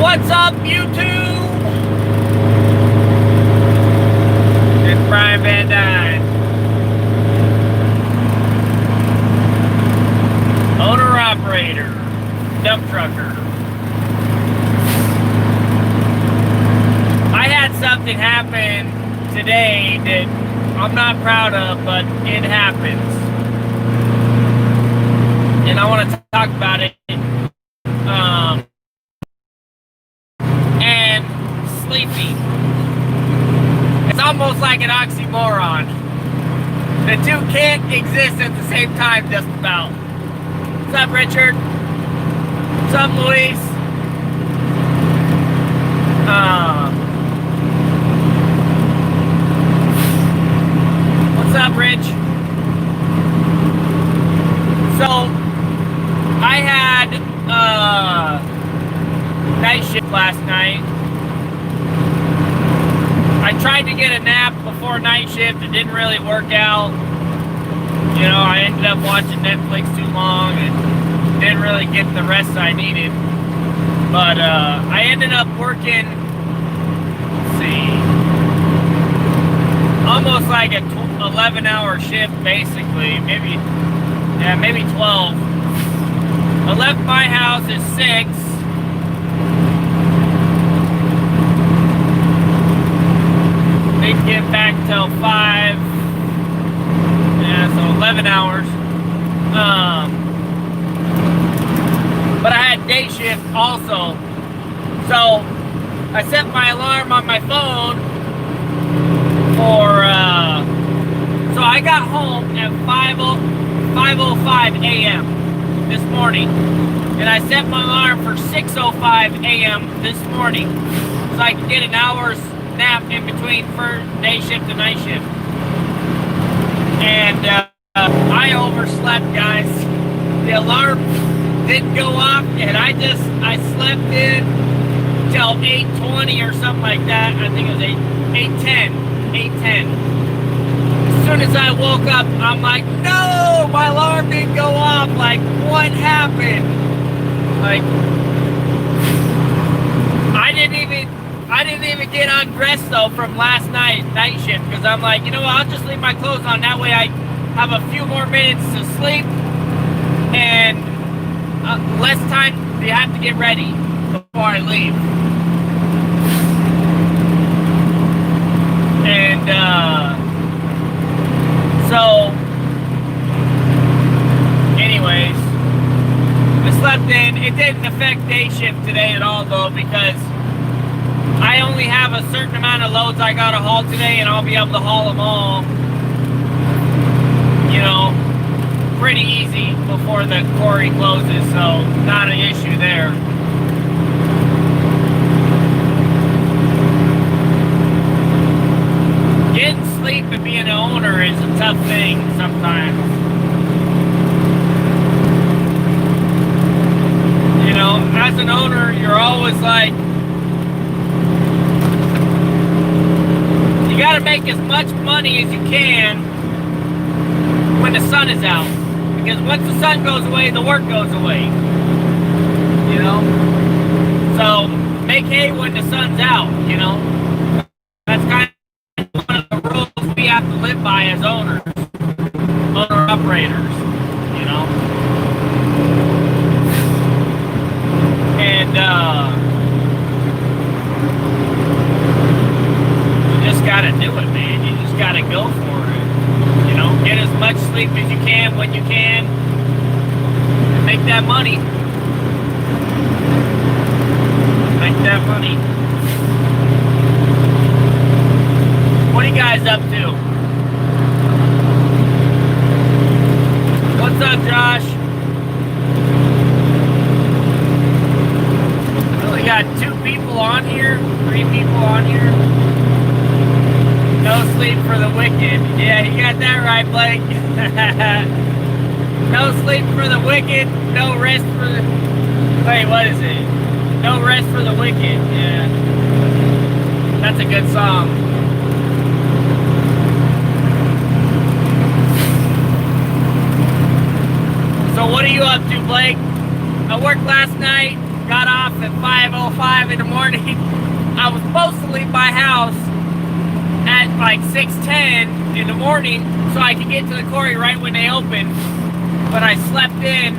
What's up, YouTube? It's Brian VANDUYN, owner-operator, dump trucker. I had something happen today that I'm not proud of, but it happens. And I want to talk about it. And sleeping. It's almost like an oxymoron. The two can't exist at the same time, just about. What's up, Richard? What's up, Luis? What's up, Rich? So, I had night shift last night. I tried to get a nap before night shift. It didn't really work out. You know, I ended up watching Netflix too long and didn't really get the rest I needed. But I ended up working, let's see, almost like a 11-hour shift, basically. Maybe 12. I left my house at 6. Didn't get back till 5. Yeah, so 11 hours. But I had day shift also. So I set my alarm on my phone for, so I got home at 5:05 a.m. this morning. And I set my alarm for 6:05 a.m. this morning. So I could get an hour's nap in between for day shift and night shift. And I overslept, guys. The alarm didn't go off, and I slept in till 8:20 or something like that. I think it was 8:10. As soon as I woke up, I'm like, no, my alarm didn't go off. Like, what happened? Like, I didn't even get undressed though from last night shift, because I'm like, you know what, I'll just leave my clothes on, that way I have a few more minutes to sleep and less time to have to get ready before I leave. And so anyways, I slept in. It didn't affect day shift today at all though, because I only have a certain amount of loads I gotta haul today, and I'll be able to haul them all, you know, pretty easy before the quarry closes, so not an issue there. Getting sleep and being an owner is a tough thing sometimes. You know, as an owner, you're always like, you gotta make as much money as you can when the sun is out, because once the sun goes away, the work goes away, you know. So make hay when the sun's out, you know. That's kind of one of the rules we have to live by as owners, owner-operators, you know. And gotta do it, man. You just gotta go for it. You know, get as much sleep as you can when you can, and make that money. Make that money. What are you guys up to? What's up, Josh? I only got 2 people on here, 3 people on here. No sleep for the wicked. Yeah, you got that right, Blake. No sleep for the wicked, no rest for the... Wait, what is it? No rest for the wicked. Yeah. That's a good song. So what are you up to, Blake? I worked last night. got off at 5:05 in the morning. I was supposed to leave my house at like 6:10 in the morning so I could get to the quarry right when they open. But I slept in,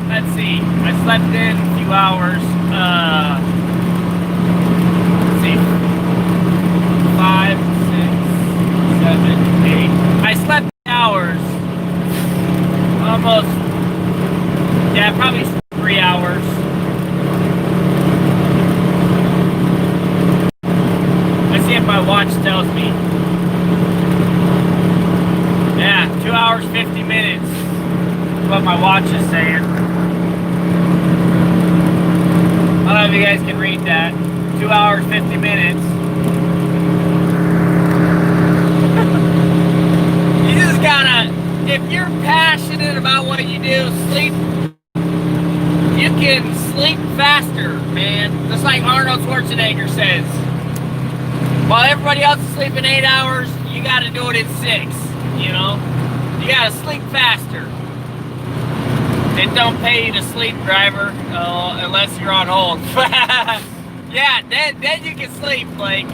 let's see, I slept in a few hours. Let's see, 5, 6, 7, 8. I slept hours. Almost, yeah, probably 3 hours. Let's see if my watch tells me. Yeah, 2 hours, 50 minutes. That's what my watch is saying. I don't know if you guys can read that. 2 hours, 50 minutes. You just gotta, if you're passionate about what you do, sleep. You can sleep faster, man. Just like Arnold Schwarzenegger says. While everybody else is sleeping 8 hours, you gotta do it in 6, you know? You gotta sleep faster. It don't pay you to sleep, driver, unless you're on hold. Yeah, then you can sleep, like.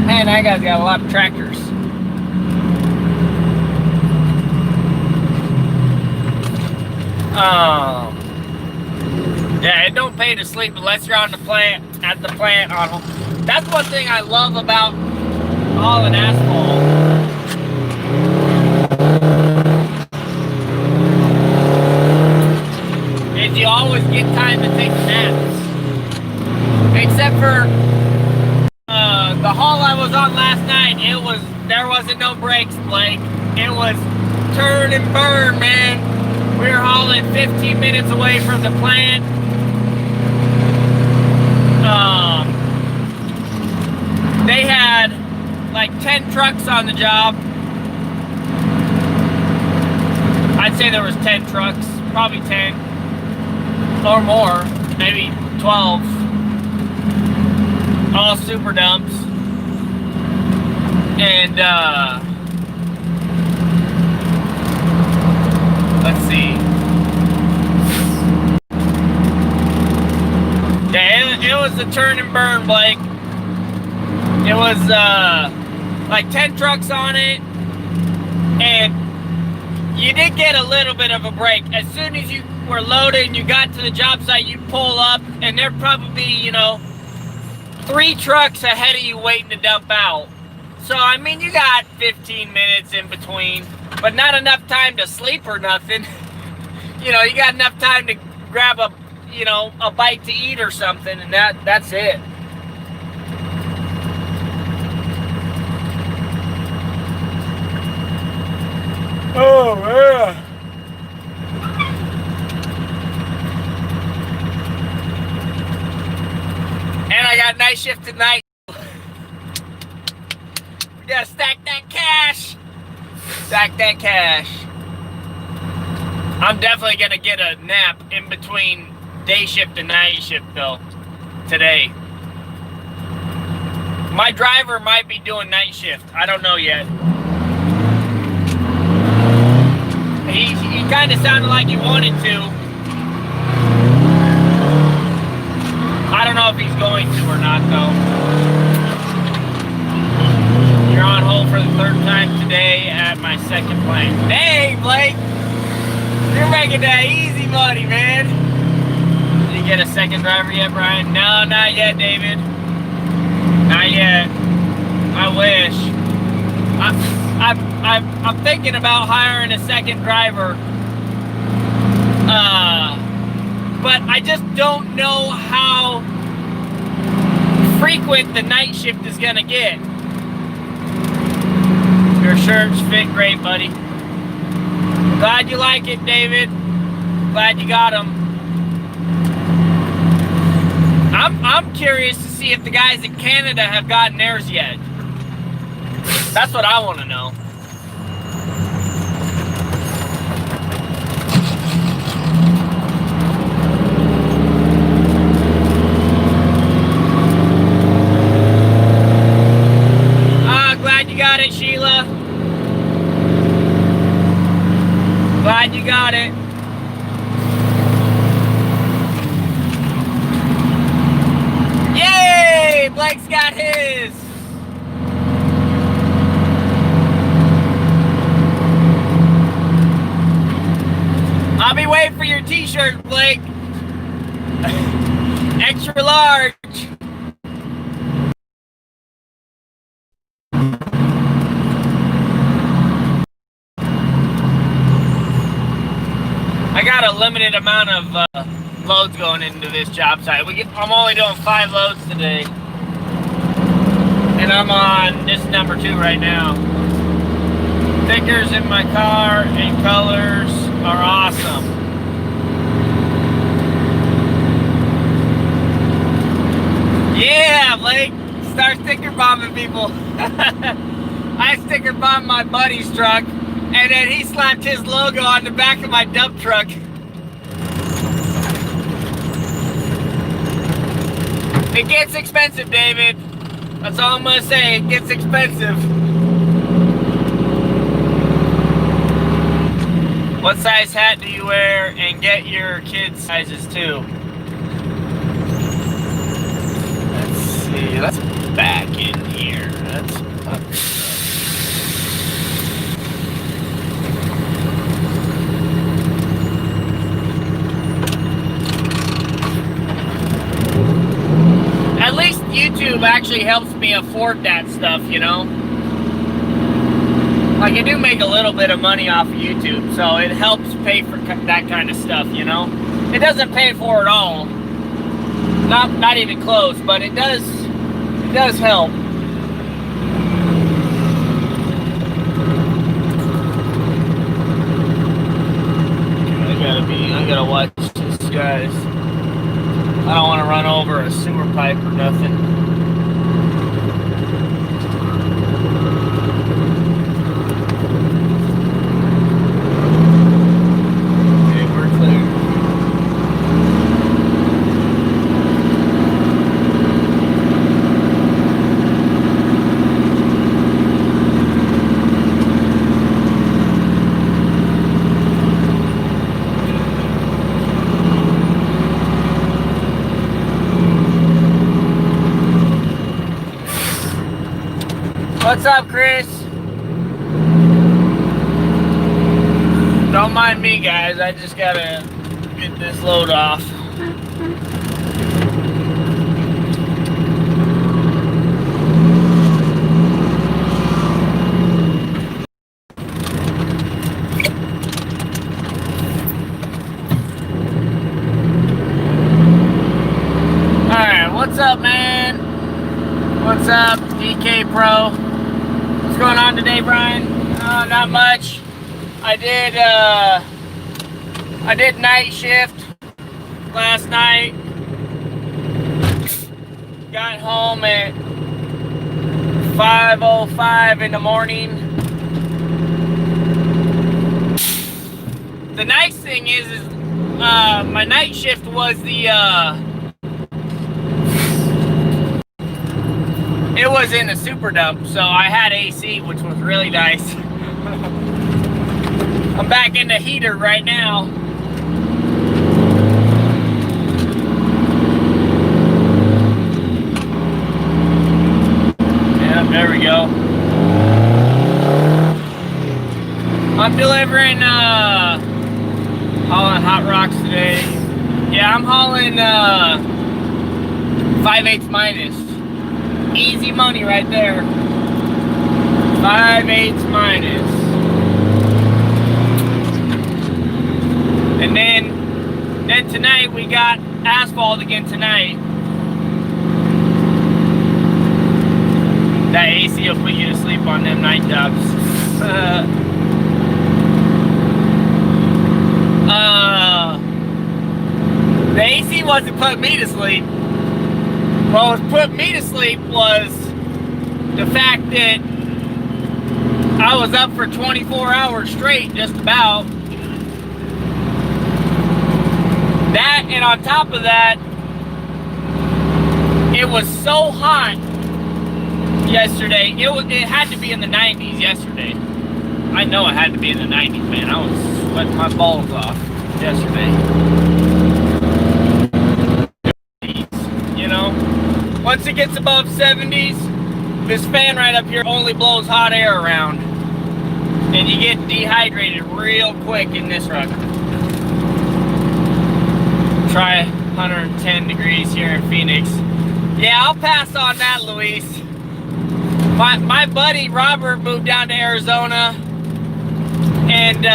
Man, that guy's got a lot of tractors. Yeah, it don't pay to sleep unless you're on the plant, at the plant on hold. That's one thing I love about hauling asphalt. Is you always get time to take naps. Except for the haul I was on last night, there wasn't no brakes, Blake. It was turn and burn, man. We were hauling 15 minutes away from the plant. They had like 10 trucks on the job. I'd say there was 10 trucks, probably 10 or more, maybe 12. All super dumps. And let's see. Yeah, it was a turn and burn, Blake. It was like 10 trucks on it, and you did get a little bit of a break. As soon as you were loaded and you got to the job site, you'd pull up, and there'd probably be, you know, 3 trucks ahead of you waiting to dump out. So, I mean, you got 15 minutes in between, but not enough time to sleep or nothing. You know, you got enough time to grab a, you know, a bite to eat or something, and that's it. Oh, man. And I got night shift tonight. We gotta stack that cash. Stack that cash. I'm definitely gonna get a nap in between day shift and night shift though, today. My driver might be doing night shift. I don't know yet. He kind of sounded like he wanted to. I don't know if he's going to or not, though. You're on hold for the 3rd time today at my 2nd plant. Dang, Blake! You're making that easy money, man. Did you get a 2nd driver yet, Brian? No, not yet, David. Not yet. I wish. I'm thinking about hiring a 2nd driver. But I just don't know how frequent the night shift is gonna get. Your shirts fit great, buddy. Glad you like it, David. Glad you got them. I'm curious to see if the guys in Canada have gotten theirs yet. That's what I want to know. Glad Brian, you got it. Yay! Blake's got his. I'll be waiting for your t-shirt, Blake. Extra large. I got a limited amount of loads going into this job site. I'm only doing 5 loads today. And I'm on this number 2 right now. Stickers in my car and colors are awesome. Yeah, Blake, start sticker bombing people. I sticker bombed my buddy's truck, and then he slapped his logo on the back of my dump truck. It gets expensive, David. That's all I'm gonna say. It gets expensive. What size hat do you wear? And get your kids' sizes too. Let's see. Let's back in here. At least YouTube actually helps me afford that stuff, you know? Like, I do make a little bit of money off of YouTube, so it helps pay for that kind of stuff, you know? It doesn't pay for it all. Not even close, but it does help. I gotta watch this, guys. I don't want to run over a sewer pipe or nothing. Okay, we're clear. What's up, Chris? Don't mind me, guys. I just gotta get this load off. Alright, what's up, man? What's up, DK Pro? What's going on today, Brian? Not much. I did night shift last night. Got home at 5:05 in the morning. The nice thing is my night shift was it was in a super dump, so I had AC, which was really nice. I'm back in the heater right now. Yeah, there we go. I'm delivering hauling hot rocks today. Yeah, I'm hauling 5/8 minus. Easy money right there. 5/8 minus. And then tonight we got asphalt again tonight. That AC will put you to sleep on them night jobs. The AC wasn't putting me to sleep. What was putting me to sleep was the fact that I was up for 24 hours straight, just about. That, and on top of that, it was so hot yesterday. It had to be in the 90s yesterday. I know it had to be in the 90s, man. I was sweating my balls off yesterday. You know, once it gets above 70s, this fan right up here only blows hot air around, and you get dehydrated real quick in this truck. Try 110 degrees here in Phoenix. Yeah, I'll pass on that, Luis. My buddy Robert moved down to Arizona, and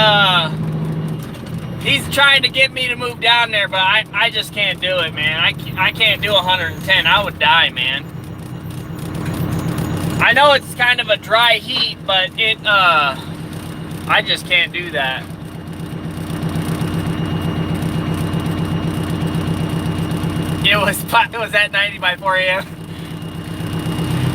he's trying to get me to move down there, but I just can't do it, man. I can't do 110. I would die, man. I know it's kind of a dry heat, but I just can't do that. It was at 90 by 4 a.m.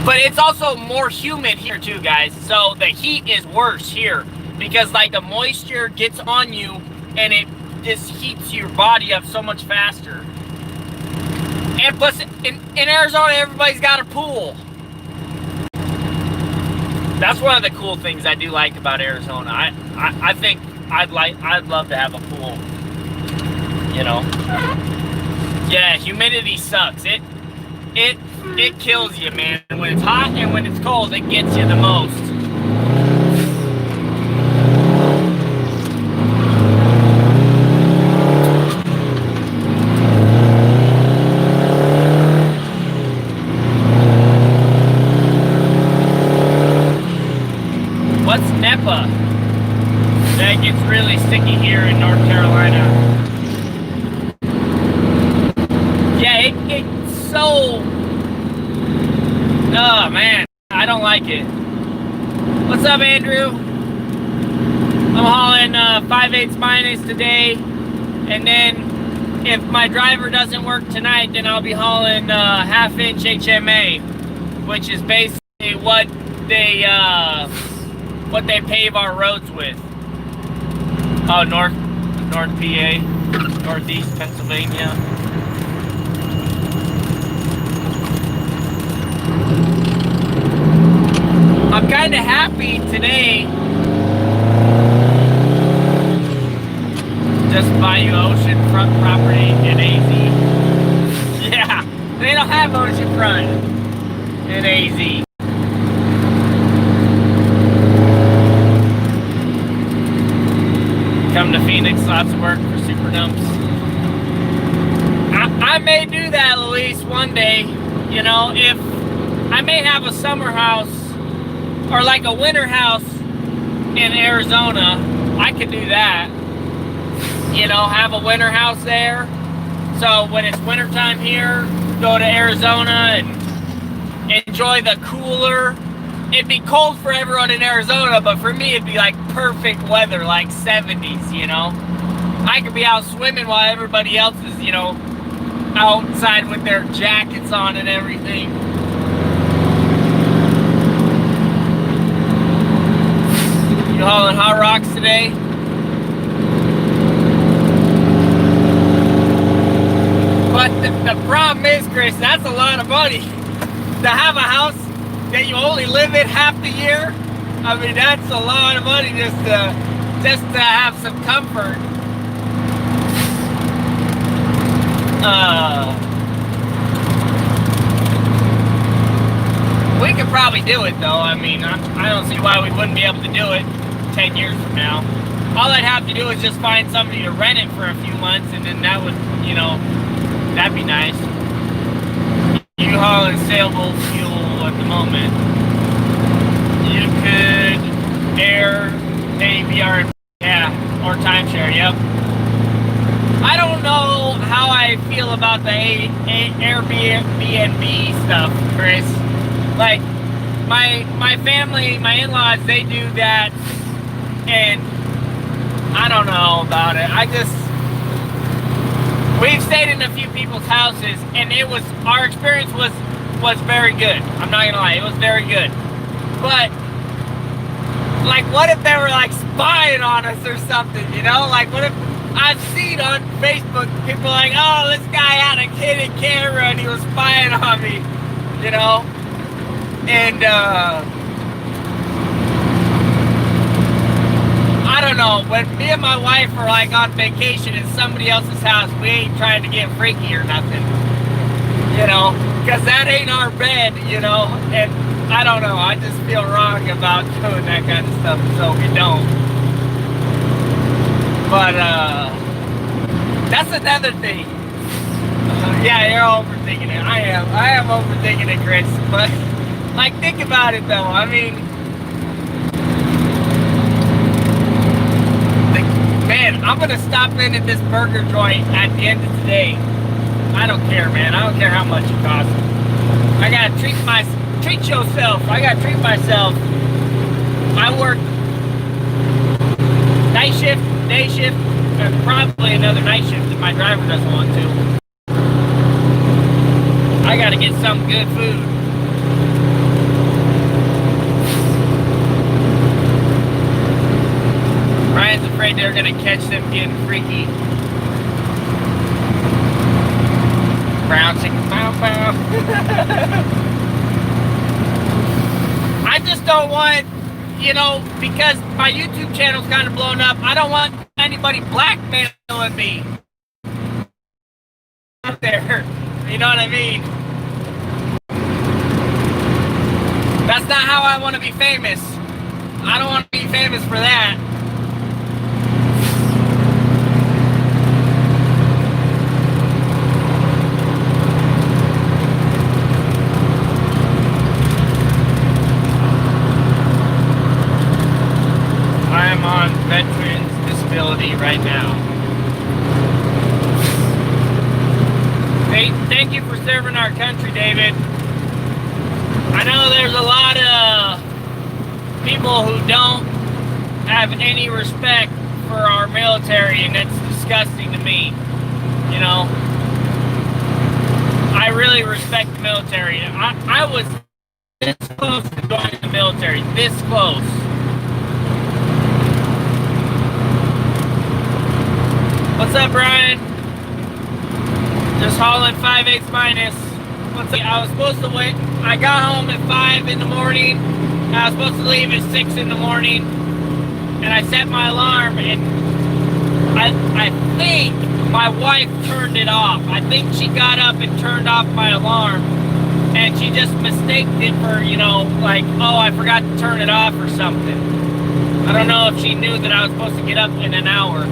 But it's also more humid here too, guys. So the heat is worse here because like the moisture gets on you and it just heats your body up so much faster. And plus in Arizona, everybody's got a pool. That's one of the cool things I do like about Arizona. I think I'd love to have a pool. You know? Yeah, humidity sucks. It kills you, man. When it's hot and when it's cold, it gets you the most. What's NEPA? That gets really sticky here in North Carolina. Yeah, it's so... Oh, man. I don't like it. What's up, Andrew? I'm hauling 5/8 minus today. And then if my driver doesn't work tonight, then I'll be hauling 1/2-inch HMA, which is basically what they pave our roads with. Oh, North PA, Northeast Pennsylvania. I'm kind of happy today. Just Bayou oceanfront property in AZ. Yeah, they don't have oceanfront in AZ. Come to Phoenix, lots of work for super dumps. I may do that, Luis, one day. You know, if I may have a summer house or like a winter house in Arizona, I could do that. You know, have a winter house there. So when it's wintertime here, go to Arizona and enjoy the cooler. It'd be cold for everyone in Arizona, but for me it'd be like perfect weather, like 70s, you know. I could be out swimming while everybody else is, you know, outside with their jackets on and everything. You hauling hot rocks today? But the problem is, Chris, that's a lot of money. To have a house that you only live in half the year, I mean, that's a lot of money just to have some comfort. We could probably do it though. I mean, I don't see why we wouldn't be able to do it 10 years from now. All I'd have to do is just find somebody to rent it for a few months, and then that would, you know, that'd be nice. You hauling sailboat fuel at the moment. You could ABR, yeah, or timeshare, yep. I don't know how I feel about the Airbnb stuff, Chris. Like, my family, my in-laws, they do that, and I don't know about it. We've stayed in a few people's houses, and our experience was very good. I'm not gonna lie, it was very good. But like, what if they were like spying on us or something, you know? Like, what if I've seen on Facebook people like, oh, this guy had a hidden camera and he was spying on me, you know? And I don't know, when me and my wife are like on vacation in somebody else's house, we ain't trying to get freaky or nothing, you know, because that ain't our bed, you know, and I don't know, I just feel wrong about doing that kind of stuff, so we don't. But, that's another thing. Yeah, you're overthinking it. I am overthinking it, Chris, but, like, think about it, though. I mean, man, I'm gonna stop in at this burger joint at the end of the day. I don't care, man. I don't care how much it costs. I gotta treat yourself. I gotta treat myself. I work night shift, day shift, and probably another night shift if my driver doesn't want to. I gotta get some good food. Ryan's afraid they're gonna catch them getting freaky. Brown chicken, pow pow. I just don't want, you know, because my YouTube channel's kind of blown up, I don't want anybody blackmailing me out there. You know what I mean? That's not how I want to be famous. I don't want to be famous for that. I am on veterans disability right now. Hey, thank you for serving our country, David. I know there's a lot of people who don't have any respect for our military, and that's disgusting to me. You know, I really respect the military. I was this close to joining the military, this close. What's up, Brian? Just hauling 5/8 minus. What's up? I was supposed to wait. I got home at 5 in the morning. I was supposed to leave at 6 in the morning. And I set my alarm, and I think my wife turned it off. I think she got up and turned off my alarm. And she just mistaked it for, you know, like, oh, I forgot to turn it off or something. I don't know if she knew that I was supposed to get up in an hour.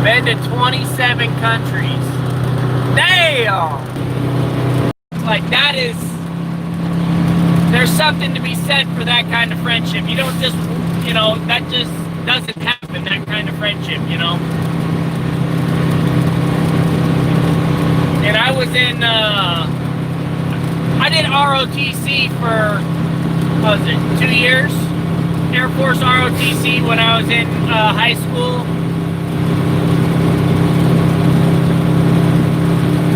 Been to 27 countries. Damn! Like, that is... There's something to be said for that kind of friendship. You don't just, you know, that just doesn't happen, that kind of friendship, you know? And I was in, I did ROTC for, what was it, 2 years? Air Force ROTC when I was in high school.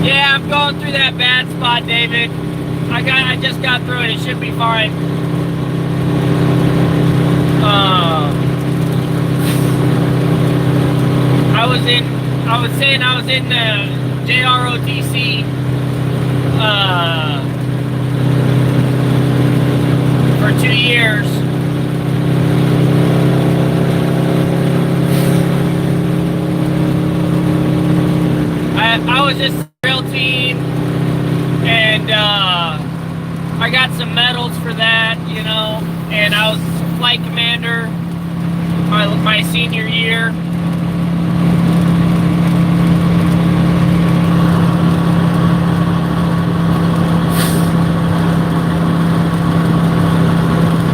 Yeah, I'm going through that bad spot, David. I just got through it. It should be fine. I was saying I was in the JROTC for 2 years. I was just drill team, and I got some medals for that, you know, and I was flight commander my senior year.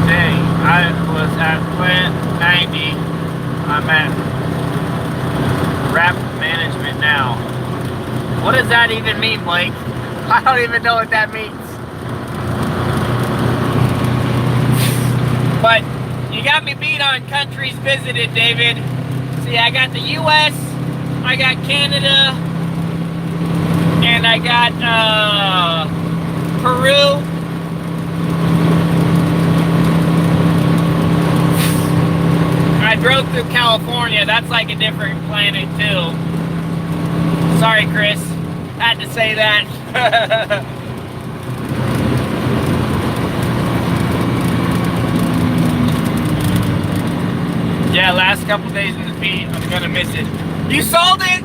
Dang, I was at plant 90. I'm at rap management now. What does that even mean, Blake? I don't even know what that means. But you got me beat on countries visited, David. See, I got the US, I got Canada, and I got Peru. I drove through California. That's like a different planet, too. Sorry, Chris. Had to say that. Yeah, last couple days in the beat, I'm gonna miss it. You sold it?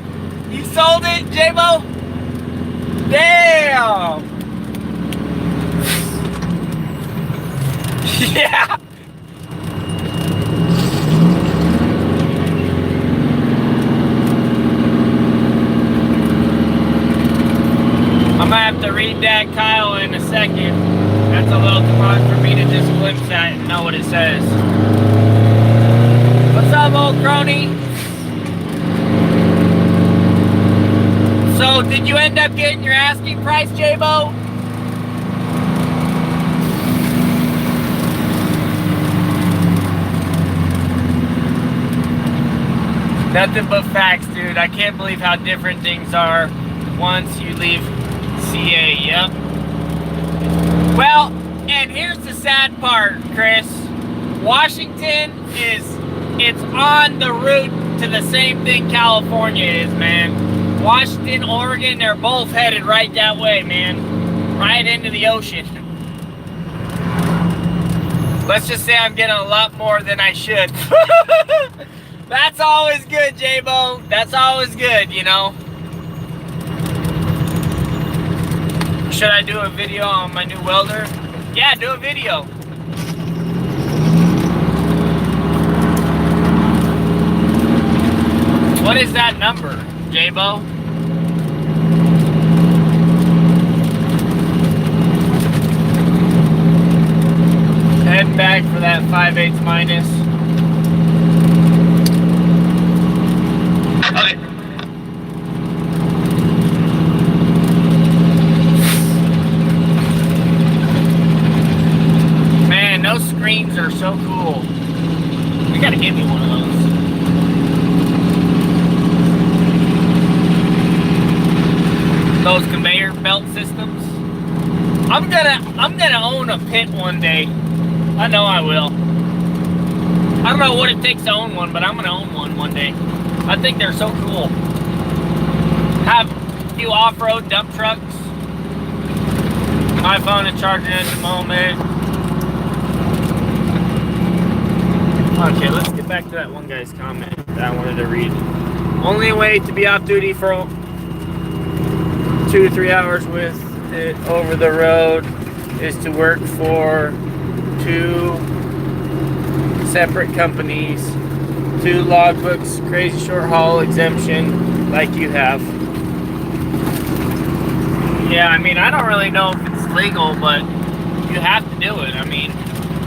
You sold it, J-Bo? Damn! Yeah! I'm gonna have to read that, Kyle, in a second. That's a little too much for me to just glimpse at and know what it says. What's up, old crony? So, did you end up getting your asking price, J-Bo? Nothing but facts, dude. I can't believe how different things are once you leave CA, yep. Well, and here's the sad part, Chris. Washington it's on the route to the same thing California is, man. Washington, Oregon, they're both headed right that way, man. Right into the ocean. Let's just say I'm getting a lot more than I should. That's always good, J-Bo. That's always good, you know. Should I do a video on my new welder? Yeah, do a video. What is that number, J-Bo? Head back for that 5/8 minus. Okay. Man, those screens are so cool. You gotta give me one of those. Those conveyor belt systems. I'm gonna own a pit one day. I know I will. I don't know what it takes to own one, but I'm gonna own one day. I think they're so cool. Have a few off-road dump trucks. My phone is charging at the moment. Okay, let's get back to that one guy's comment that I wanted to read. Only way to be off duty for 2 to 3 hours with it over the road is to work for 2 separate companies, 2 logbooks, crazy short haul exemption like you have. Yeah, I mean, I don't really know if it's legal, but you have to do it. I mean,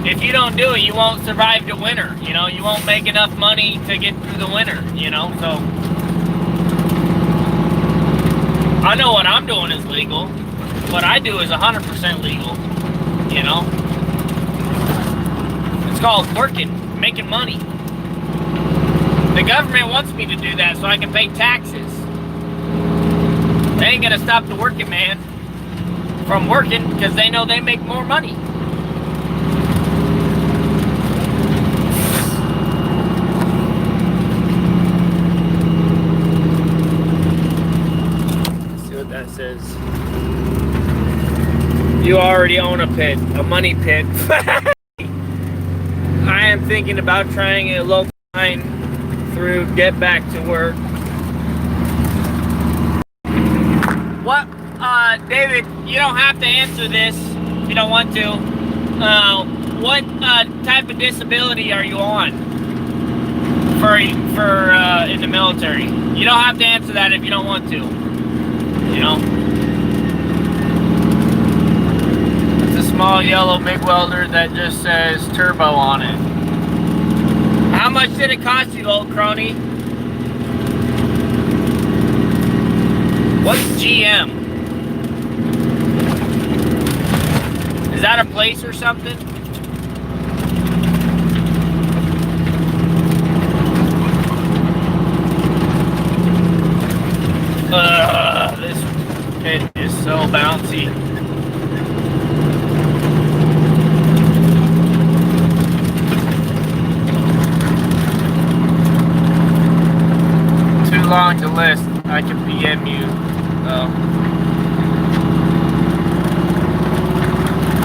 if you don't do it, you won't survive the winter. You know, you won't make enough money to get through the winter, you know, so. I know what I'm doing is legal. What I do is 100% legal, you know. It's called working, making money. The government wants me to do that so I can pay taxes. They ain't gonna stop the working man from working because they know they make more money. That says you already own a pit, a money pit. I am thinking about trying a local line through Get Back to Work. What, David, you don't have to answer this if you don't want to. What type of disability are you on for in the military? You don't have to answer that if you don't want to. You know, it's a small yellow MIG welder that just says turbo on it. How much did it cost you, old crony? What's GM? Is that a place or something? This pit is so bouncy. Too long to list. I can PM you.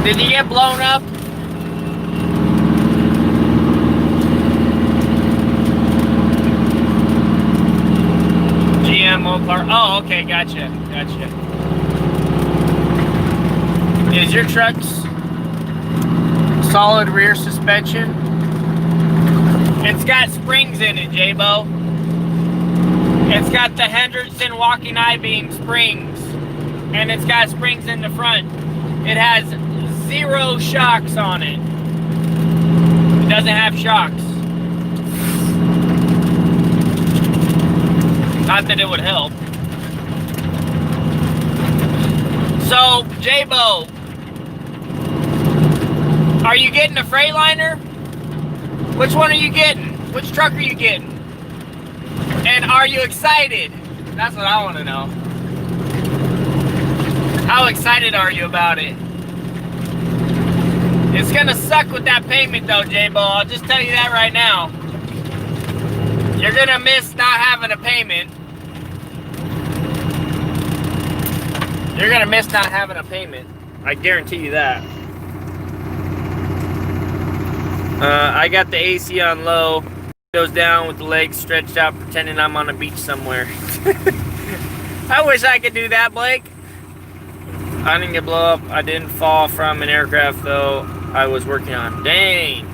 Did you get blown up? no car. Oh, okay, gotcha. Is your truck's solid rear suspension? It's got springs in it, J-Bo. It's got the Henderson walking I-beam springs, and it's got springs in the front. It has 0 shocks on it. It doesn't have shocks. Not that it would help. So, J-Bo, are you getting a Freightliner? Which one are you getting? Which truck are you getting? And are you excited? That's what I want to know. How excited are you about it? It's gonna suck with that payment though, J-Bo. I'll just tell you that right now. You're gonna miss not having a payment. You're gonna miss not having a payment. I guarantee you that. I got the AC on low. Goes down with the legs stretched out, pretending I'm on a beach somewhere. I wish I could do that, Blake. I didn't get blow up. I didn't fall from an aircraft though. I was working on. Dang.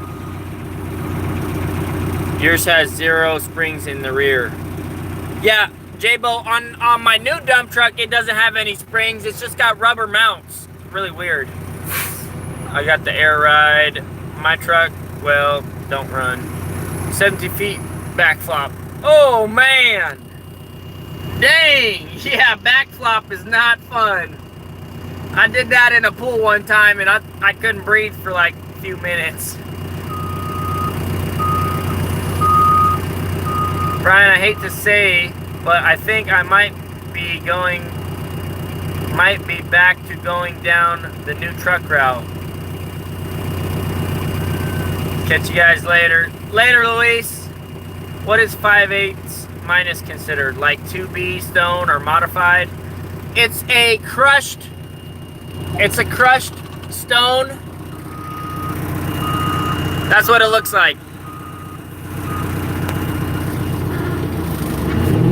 Yours has 0 springs in the rear. Yeah, J-Bo, on my new dump truck, it doesn't have any springs. It's just got rubber mounts. Really weird. I got the air ride. My truck, well, don't run. 70 feet back flop. Oh, man. Dang. Yeah, back flop is not fun. I did that in a pool one time, and I couldn't breathe for like a few minutes. Brian, I hate to say, but I think I might be back to going down the new truck route. Catch you guys later. Later, Luis. What is 5/8 minus considered? Like 2B stone or modified? It's a crushed stone. That's what it looks like.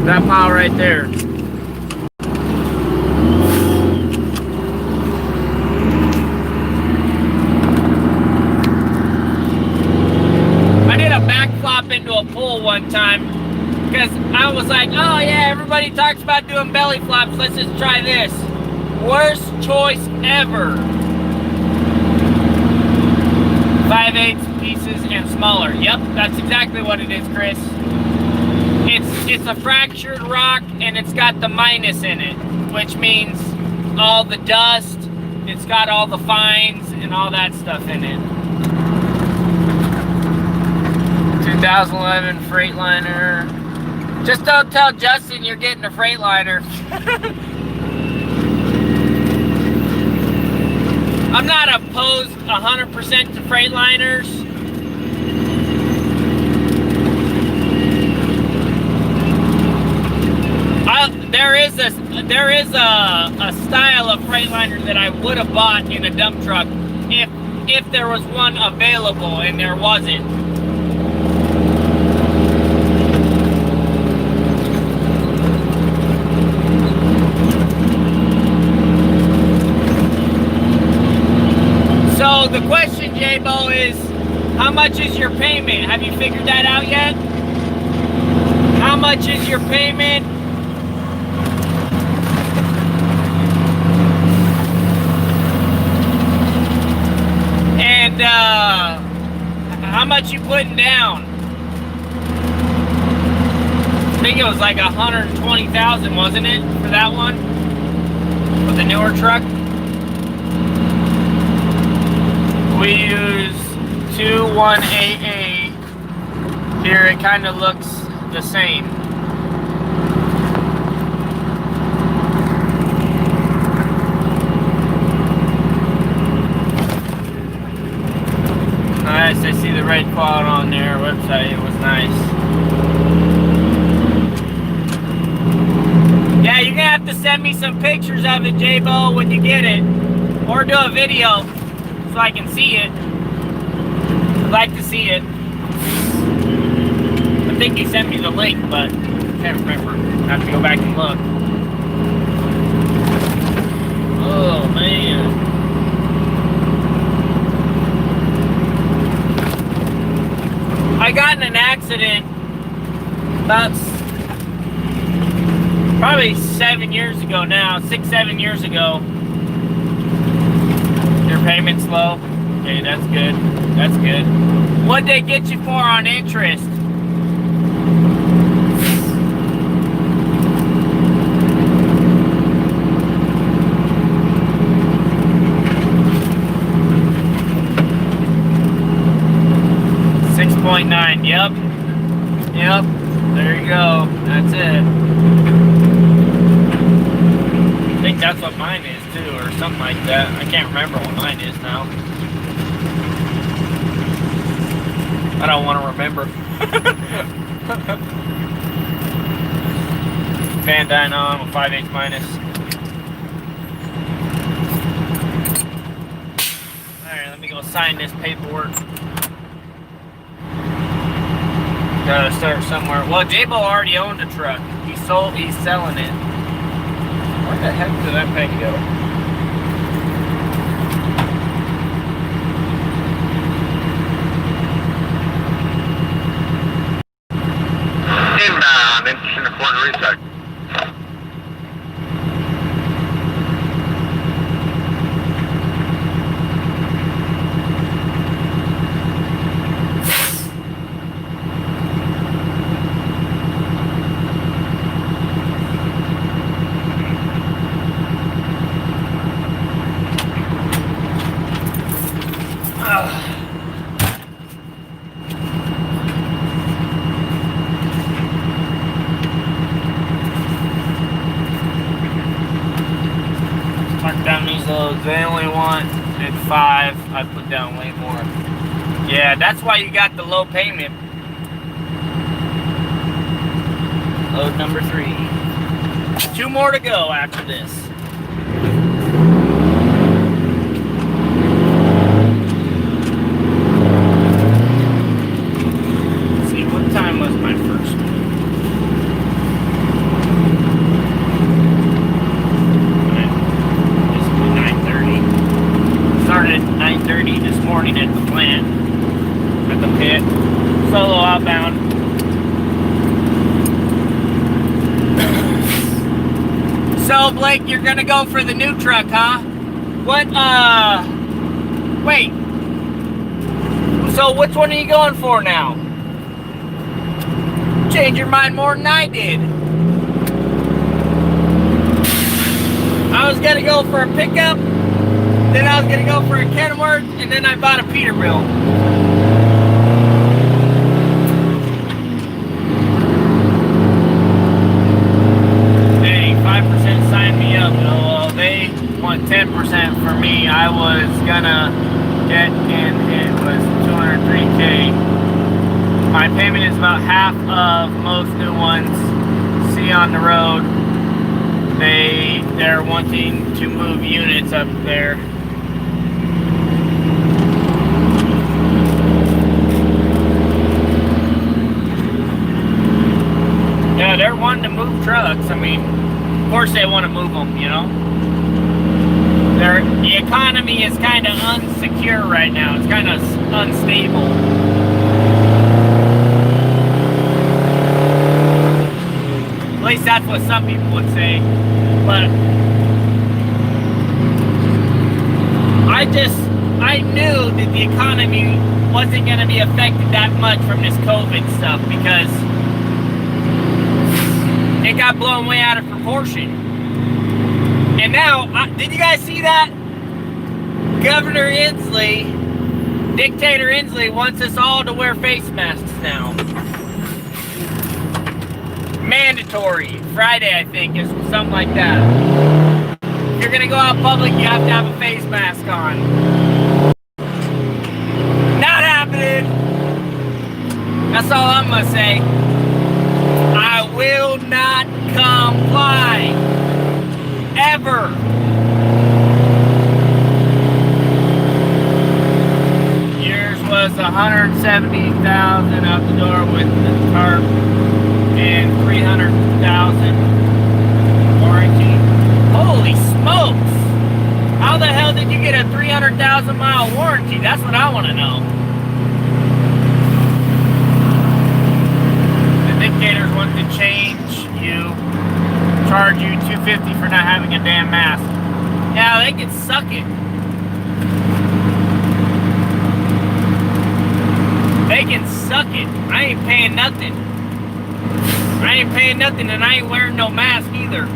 That pile right there. I did a backflop into a pool one time because I was like, oh yeah, everybody talks about doing belly flops. Let's just try this. Worst choice ever. 5/8 pieces and smaller. Yep, that's exactly what it is, Chris. It's a fractured rock and it's got the minus in it, which means all the dust, it's got all the fines and all that stuff in it. 2011 Freightliner. Just don't tell Justin you're getting a Freightliner. I'm not opposed 100% to Freightliners. There is a style of Freightliner that I would have bought in a dump truck if there was one available, and there wasn't. So the question, J-Bo, is how much is your payment? Have you figured that out yet? How much is your payment? And how much you putting down? I think it was like 120,000, wasn't it, for that one? For the newer truck? We use 21AA. Here it kind of looks the same. Nice, I see the red quad on their website. It was nice. Yeah, you're gonna have to send me some pictures of it, J-Bo, when you get it. Or do a video so I can see it. I'd like to see it. I think he sent me the link, but can't remember. I have to go back and look. Oh, man. I got in an accident about probably 7 years ago now, 6, 7 years ago. Your payment's low. Okay, that's good. That's good. What'd they get you for on interest? .9. Yep. Yep. There you go. That's it. I think that's what mine is too, or something like that. I can't remember what mine is now. I don't want to remember. VANDUYN on with 5/8 minus. Alright, let me go sign this paperwork. Gotta start somewhere. Well, J-Bo already owned a truck. He's selling it. Where the heck did that peg go? Inbound, in the corner reset. Mark down these loads. They only want at 5. I put down way more. Yeah, that's why you got the low payment. Load number 3. 2 more to go after this. Let's see, what time was my first one? Started at 9:30 this morning at the plant, at the pit, solo outbound. So Blake, you're gonna go for the new truck, huh? What, wait. So which one are you going for now? Change your mind more than I did. I was gonna go for a pickup. Then I was gonna go for a Kenworth, and then I bought a Peterbilt. Dang, 5% signed me up. Well, they want 10% for me. I was gonna get in, it was 203K. My payment is about half of most new ones. See on the road. They're wanting to move units up there. Yeah, they're wanting to move trucks. I mean, of course they want to move them, you know. The economy is kind of unsecure right now. It's kind of unstable. At least that's what some people would say. But I knew that the economy wasn't going to be affected that much from this COVID stuff because it got blown way out of proportion. And now, did you guys see that? Governor Inslee, Dictator Inslee wants us all to wear face masks now. Mandatory. Friday, I think, is something like that. If you're gonna go out public, you have to have a face mask on. Not happening. That's all I'm gonna say. I will not comply. Ever. Yours was $170,000 out the door with the tarp and $300 300,000 warranty. Holy smokes! How the hell did you get a 300,000 mile warranty? That's what I want to know. The dictators want to change you, charge you $250 for not having a damn mask. Yeah, they can suck it. They can suck it. I ain't paying nothing. I ain't paying nothing, and I ain't wearing no mask either.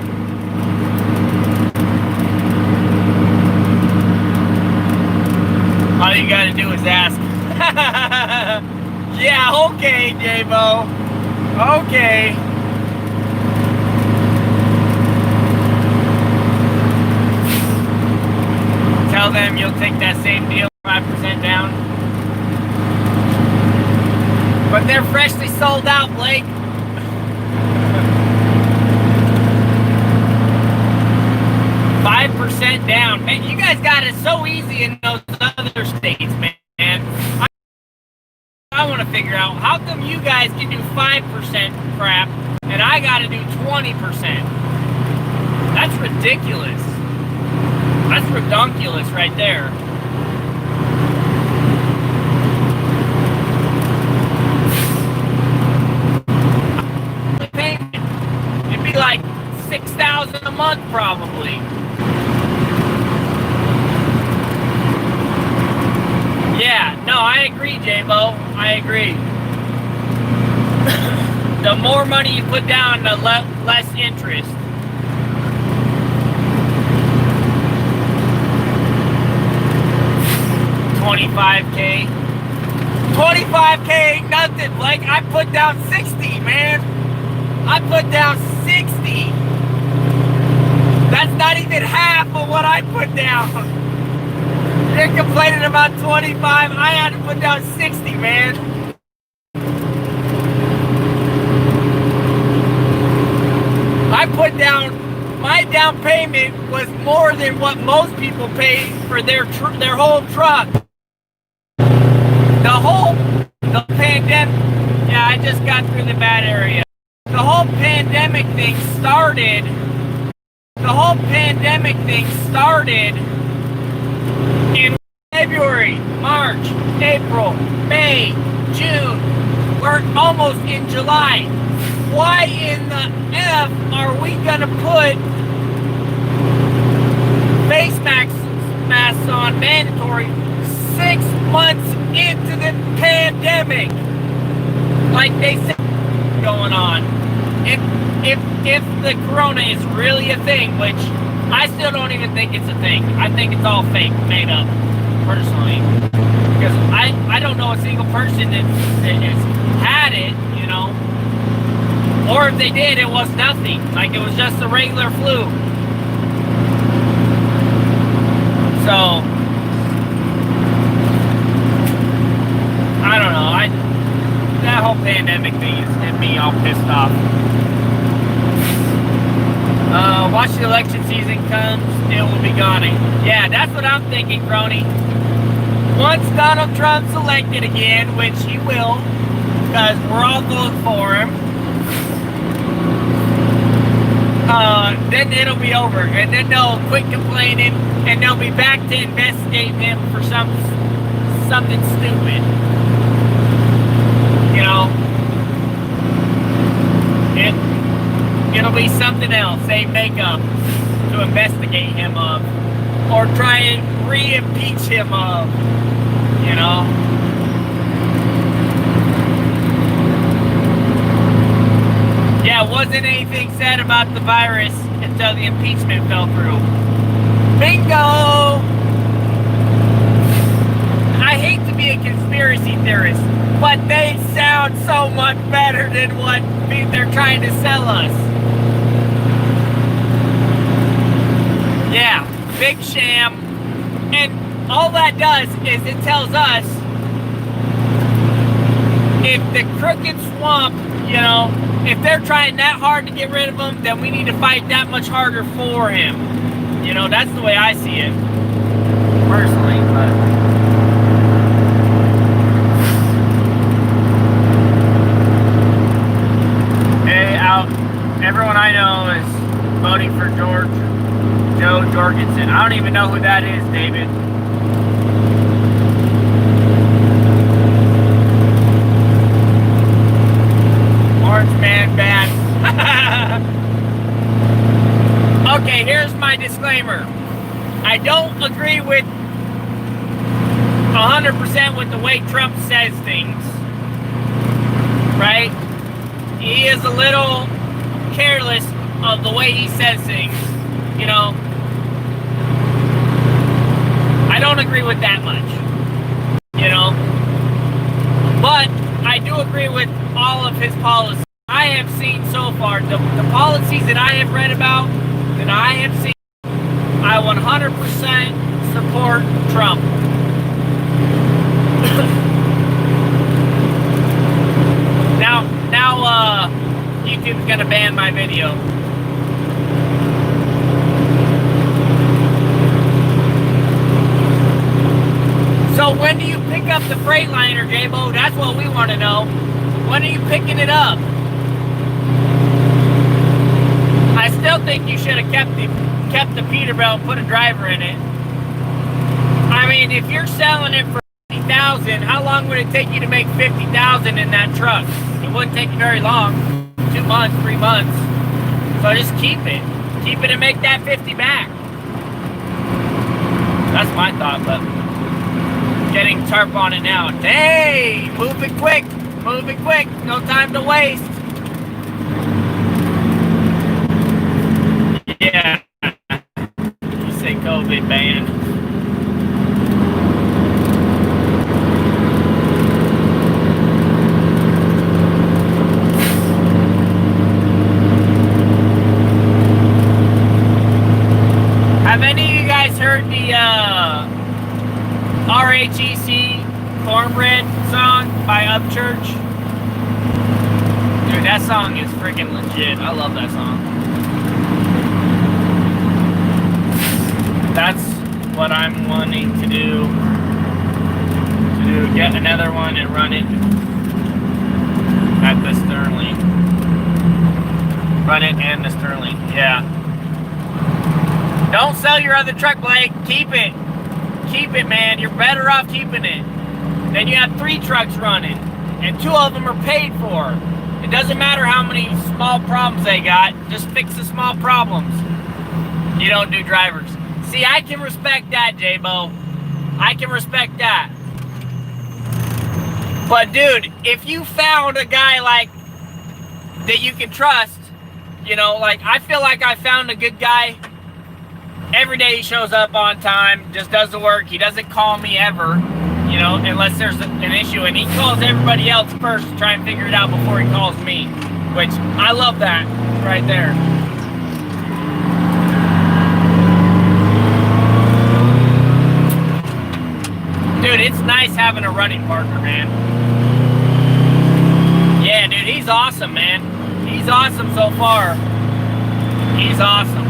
All you gotta do is ask. Yeah, okay, J-Bo. Okay. Tell them you'll take that same deal, 5% down. But they're freshly sold out, Blake. $5 down. Man, you guys got it so easy in those other states, man. I want to figure out, how come you guys can do 5% crap and I got to do 20%? That's ridiculous. That's redonkulous right there. It'd be like $6,000 a month probably. Yeah, no, I agree, J-Bo. I agree. The more money you put down, the less interest. $25K. $25K ain't nothing. Like, I put down 60, man. I put down 60. That's not even half of what I put down. You're complaining about 25. I had to put down 60, man. I put down, my down payment was more than what most people pay for their whole truck. The pandemic, yeah, I just got through the bad area. The whole pandemic thing started in February, March, April, May, June. We're almost in July. Why in the F are we gonna put face masks on mandatory 6 months into the pandemic? Like they said going on. If the corona is really a thing, which I still don't even think it's a thing. I think it's all fake, made up, personally. Because I don't know a single person that has had it, you know. Or if they did, it was nothing. Like it was just a regular flu. So I don't know. That whole pandemic thing has had me all pissed off. Watch the election season comes, it will be gone. Yeah, that's what I'm thinking, Crony. Once Donald Trump's elected again, which he will, because we're all voting for him, then it'll be over. And then they'll quit complaining, and they'll be back to investigate him for something stupid. You know? It'll be something else they make up to investigate him of, or try and re-impeach him of, you know. Yeah, wasn't anything said about the virus until the impeachment fell through. Bingo! I hate to be a conspiracy theorist, but they sound so much better than what they're trying to sell us. Yeah, big sham. And all that does is it tells us if the crooked swamp, you know, if they're trying that hard to get rid of him, then we need to fight that much harder for him. You know, that's the way I see it, personally, but... Hey, out. Jorgensen. I don't even know who that is, David. Orange Man Band. Okay, here's my disclaimer. I don't agree with 100% with the way Trump says things. Right? He is a little careless of the way he says things. You know, I don't agree with that much. You know? But I do agree with all of his policies. I have seen so far, the policies that I have read about, that I have seen, I 100% support Trump. Now, YouTube's gonna ban my video. So when do you pick up the Freightliner, J-Bo? That's what we want to know. When are you picking it up? I still think you should have kept the Peterbilt and put a driver in it. I mean, if you're selling it for $50,000, how long would it take you to make $50,000 in that truck? It wouldn't take you very long. 2 months, 3 months. So just keep it. Keep it and make that 50 back. That's my thought, but getting tarp on it now. Hey, move it quick. Move it quick. No time to waste. Yeah. You say COVID ban. Have any of you guys heard the RHEC Cornbread song by Upchurch? Dude, that song is freaking legit. I love that song. That's what I'm wanting to do. To get another one and run it at the Sterling. Run it and the Sterling, yeah. Don't sell your other truck, Blake. Keep it. Keep it, man. You're better off keeping it. Then you have 3 trucks running, and 2 of them are paid for. It doesn't matter how many small problems they got. Just fix the small problems. You don't do drivers. See, I can respect that, J-Bo. I can respect that. But, dude, if you found a guy like that you can trust, you know, like I feel like I found a good guy. Every day he shows up on time, just does the work. He doesn't call me ever, you know, unless there's an issue. And he calls everybody else first to try and figure it out before he calls me, which I love that right there. Dude, it's nice having a running partner, man. Yeah, dude, he's awesome, man. He's awesome so far. He's awesome.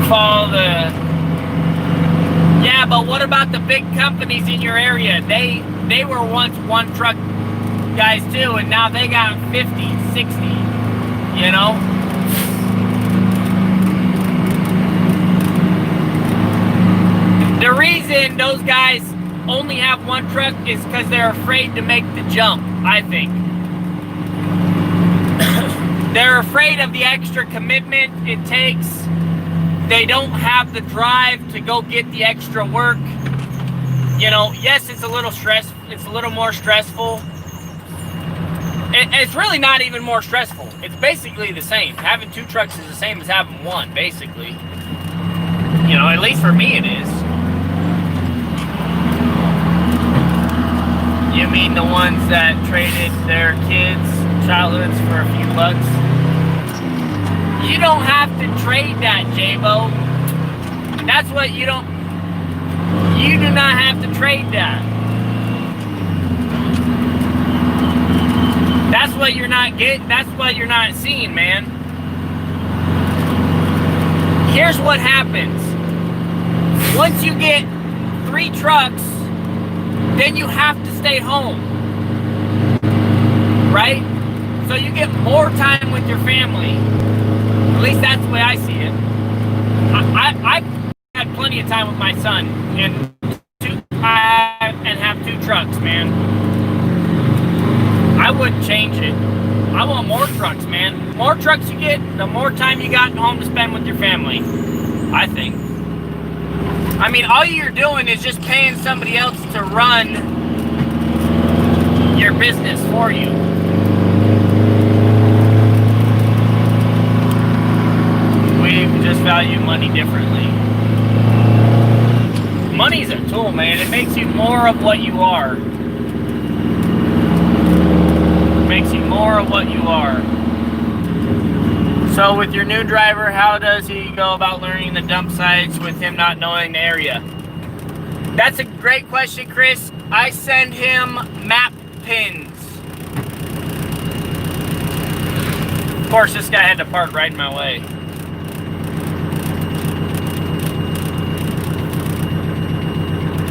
Follow the... Yeah, but what about the big companies in your area? They were once one truck guys too, and now they got 50, 60, you know? The reason those guys only have one truck is because they're afraid to make the jump, I think. They're afraid of the extra commitment it takes. They don't have the drive to go get the extra work. You know, yes, it's a little more stressful. It's really not even more stressful. It's basically the same. Having 2 trucks is the same as having 1, basically. You know, at least for me it is. You mean the ones that traded their kids' childhoods for a few bucks? You don't have to trade that, J-Bo. That's what you don't... You do not have to trade that. That's what you're not getting. That's what you're not seeing, man. Here's what happens. Once you get 3 trucks, then you have to stay home. Right? So you get more time with your family. At least that's the way I see it. I had plenty of time with my son, and have 2 trucks, man. I wouldn't change it. I want more trucks, man. The more trucks you get, the more time you got home to spend with your family, I think. I mean, all you're doing is just paying somebody else to run your business for you. We just value money differently. Money's a tool, man. It makes you more of what you are. It makes you more of what you are. So with your new driver, how does he go about learning the dump sites with him not knowing the area? That's a great question, Chris. I send him map pins. Of course, this guy had to park right in my way.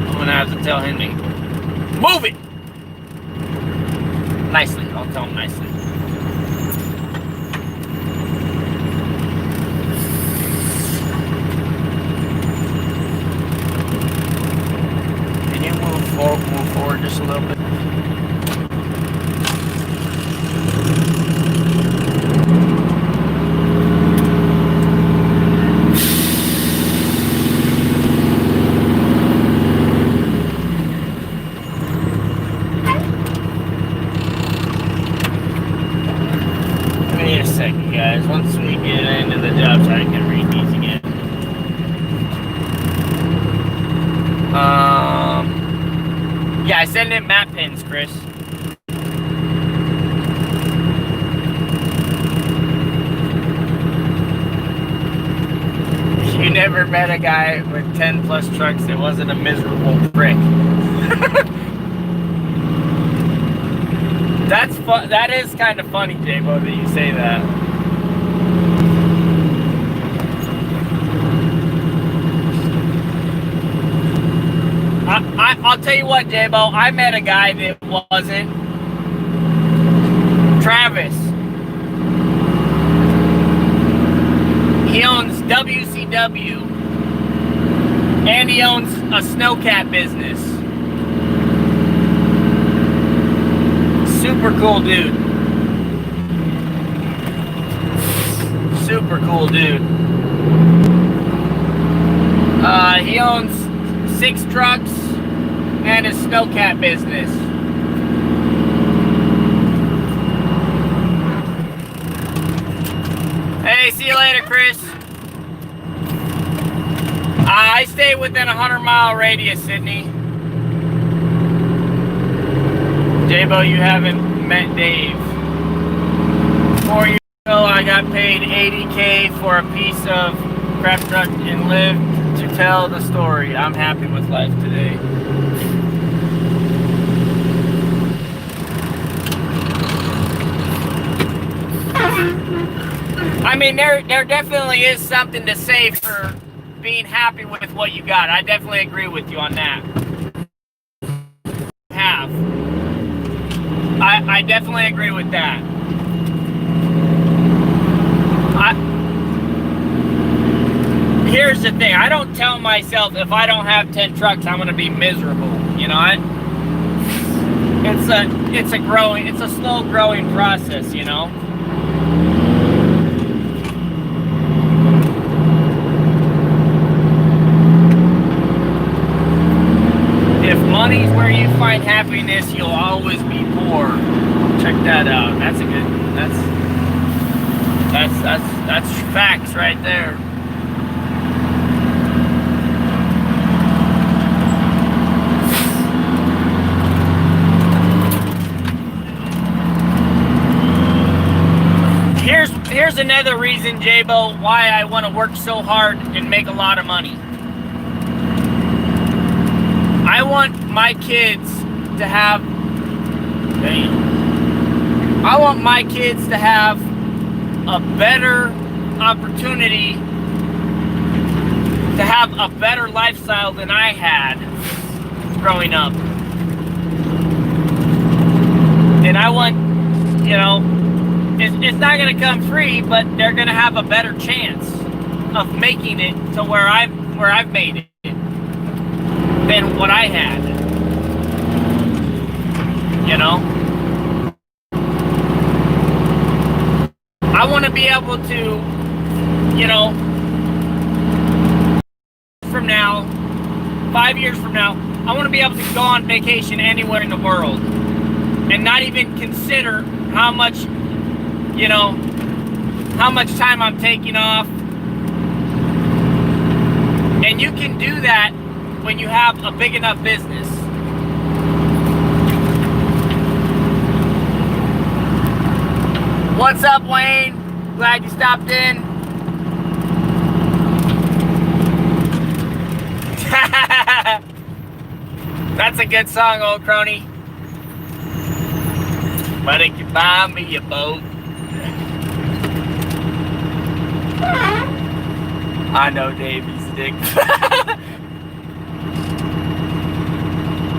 I'm gonna have to tell him to move it! Nicely, I'll tell him nicely. Can you move forward just a little bit? Wait a second, guys. Once we get into the job site, I can read these again. Yeah, I send in map pins, Chris. You never met a guy with 10 plus trucks that wasn't a miserable prick. That's fun. That is kind of funny, J-Bo, that you say that. I'll tell you what, J-Bo, I met a guy that wasn't. Travis. He owns WCW. And he owns a snowcat business. Super cool dude. Super cool dude. He owns 6 trucks and his snowcat business. Hey, see you later, Chris. I stay within a 100-mile radius, Sydney. J-Bo, you haven't met Dave. 4 years ago, I got paid $80K for a piece of crap truck and lived to tell the story. I'm happy with life today. I mean, there definitely is something to say for being happy with what you got. I definitely agree with you on that. I definitely agree with that. Here's the thing. I don't tell myself if I don't have 10 trucks, I'm going to be miserable. You know, it's a slow growing process, you know. If money's where you find happiness, you'll always be poor. Check that out. That's a good. That's facts right there. Here's another reason, J-Bo, why I want to work so hard and make a lot of money. I want my kids to have a better opportunity, to have a better lifestyle than I had growing up. And I want, you know, it's not going to come free, but they're going to have a better chance of making it to where I've made it than what I had. You know? I want to be able to, you know, from now, 5 years from now, I want to be able to go on vacation anywhere in the world and not even consider how much, you know, how much time I'm taking off. And you can do that when you have a big enough business. What's up, Wayne? Glad you stopped in. That's a good song, old crony. But it can buy me a boat. I know Davey's dick.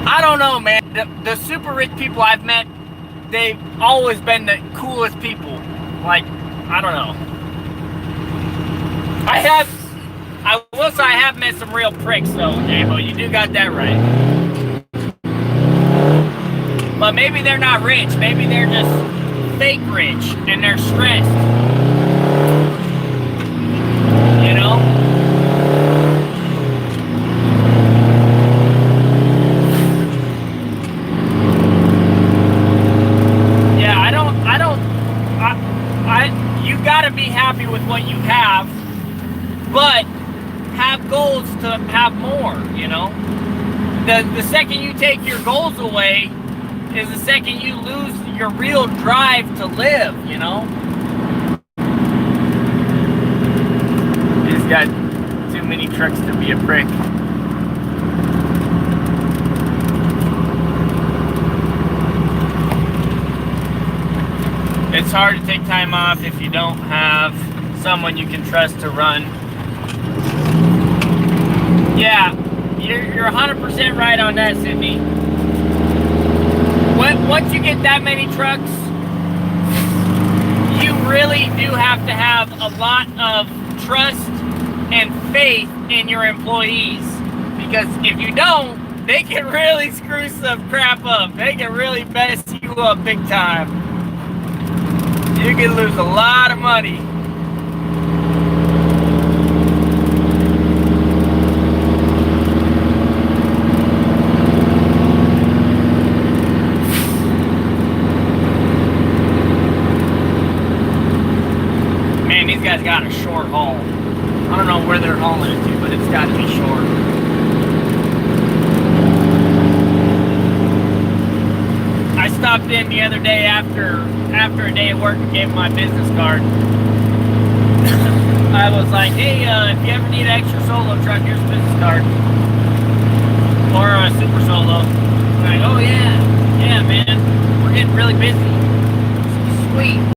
I don't know, man. The super rich people I've met, they've always been the coolest people. Like, I don't know. I will say I have met some real pricks, though, Davo. You do got that right. But maybe they're not rich. Maybe they're just fake rich and they're stressed. You know? Yeah, you gotta be happy with what you have, but have goals to have more, you know? The second you take your goals away is the second you lose your real drive to live, you know? He's got too many trucks to be a prick. It's hard to take time off if you don't have someone you can trust to run. Yeah, you're 100% right on that, Sydney. Once you get that many trucks, you really do have to have a lot of trust and faith in your employees. Because if you don't, they can really screw some crap up. They can really mess you up big time. You can lose a lot of money. Man, these guys got a short haul. I don't know where they're hauling it to, but it's got to be short. I stopped in the other day after a day at work and gave my business card. I was like, hey, if you ever need an extra solo truck, here's a business card. Or a super solo. I'm like, oh yeah, man, we're getting really busy. Sweet.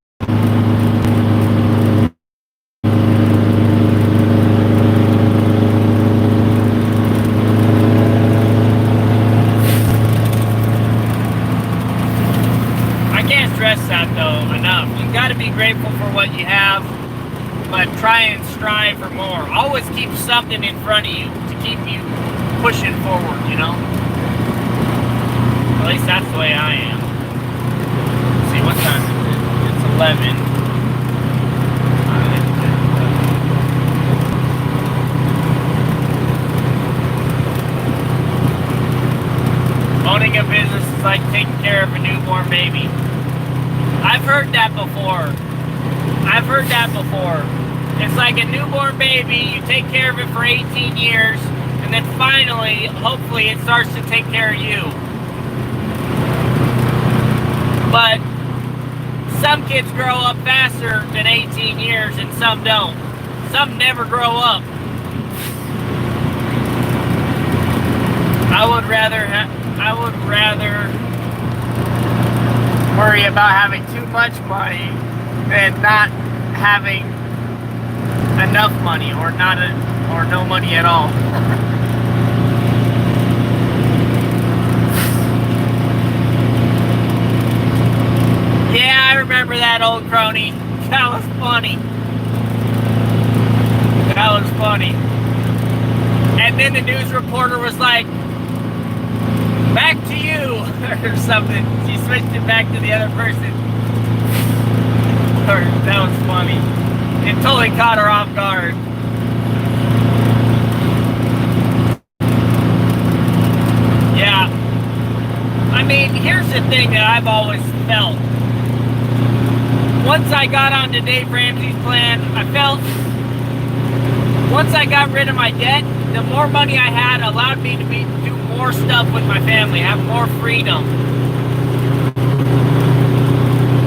That though enough. You got to be grateful for what you have, but try and strive for more. Always keep something in front of you to keep you pushing forward, you know? At least that's the way I am. Let's see, what time is it? It's 11. Owning a business is like taking care of a newborn baby. I've heard that before. It's like a newborn baby. You take care of it for 18 years, and then finally, hopefully, it starts to take care of you. But some kids grow up faster than 18 years, and some don't. Some never grow up. I would rather worry about having too much money than not having enough money or no money at all. Yeah, I remember that that old crony. That was funny. That was funny. And then the news reporter was like, back to you, or something. She switched it back to the other person. That was funny. It totally caught her off guard. Yeah. I mean, here's the thing that I've always felt. Once I got onto Dave Ramsey's plan, I felt once I got rid of my debt, the more money I had allowed me to do more stuff with my family, have more freedom.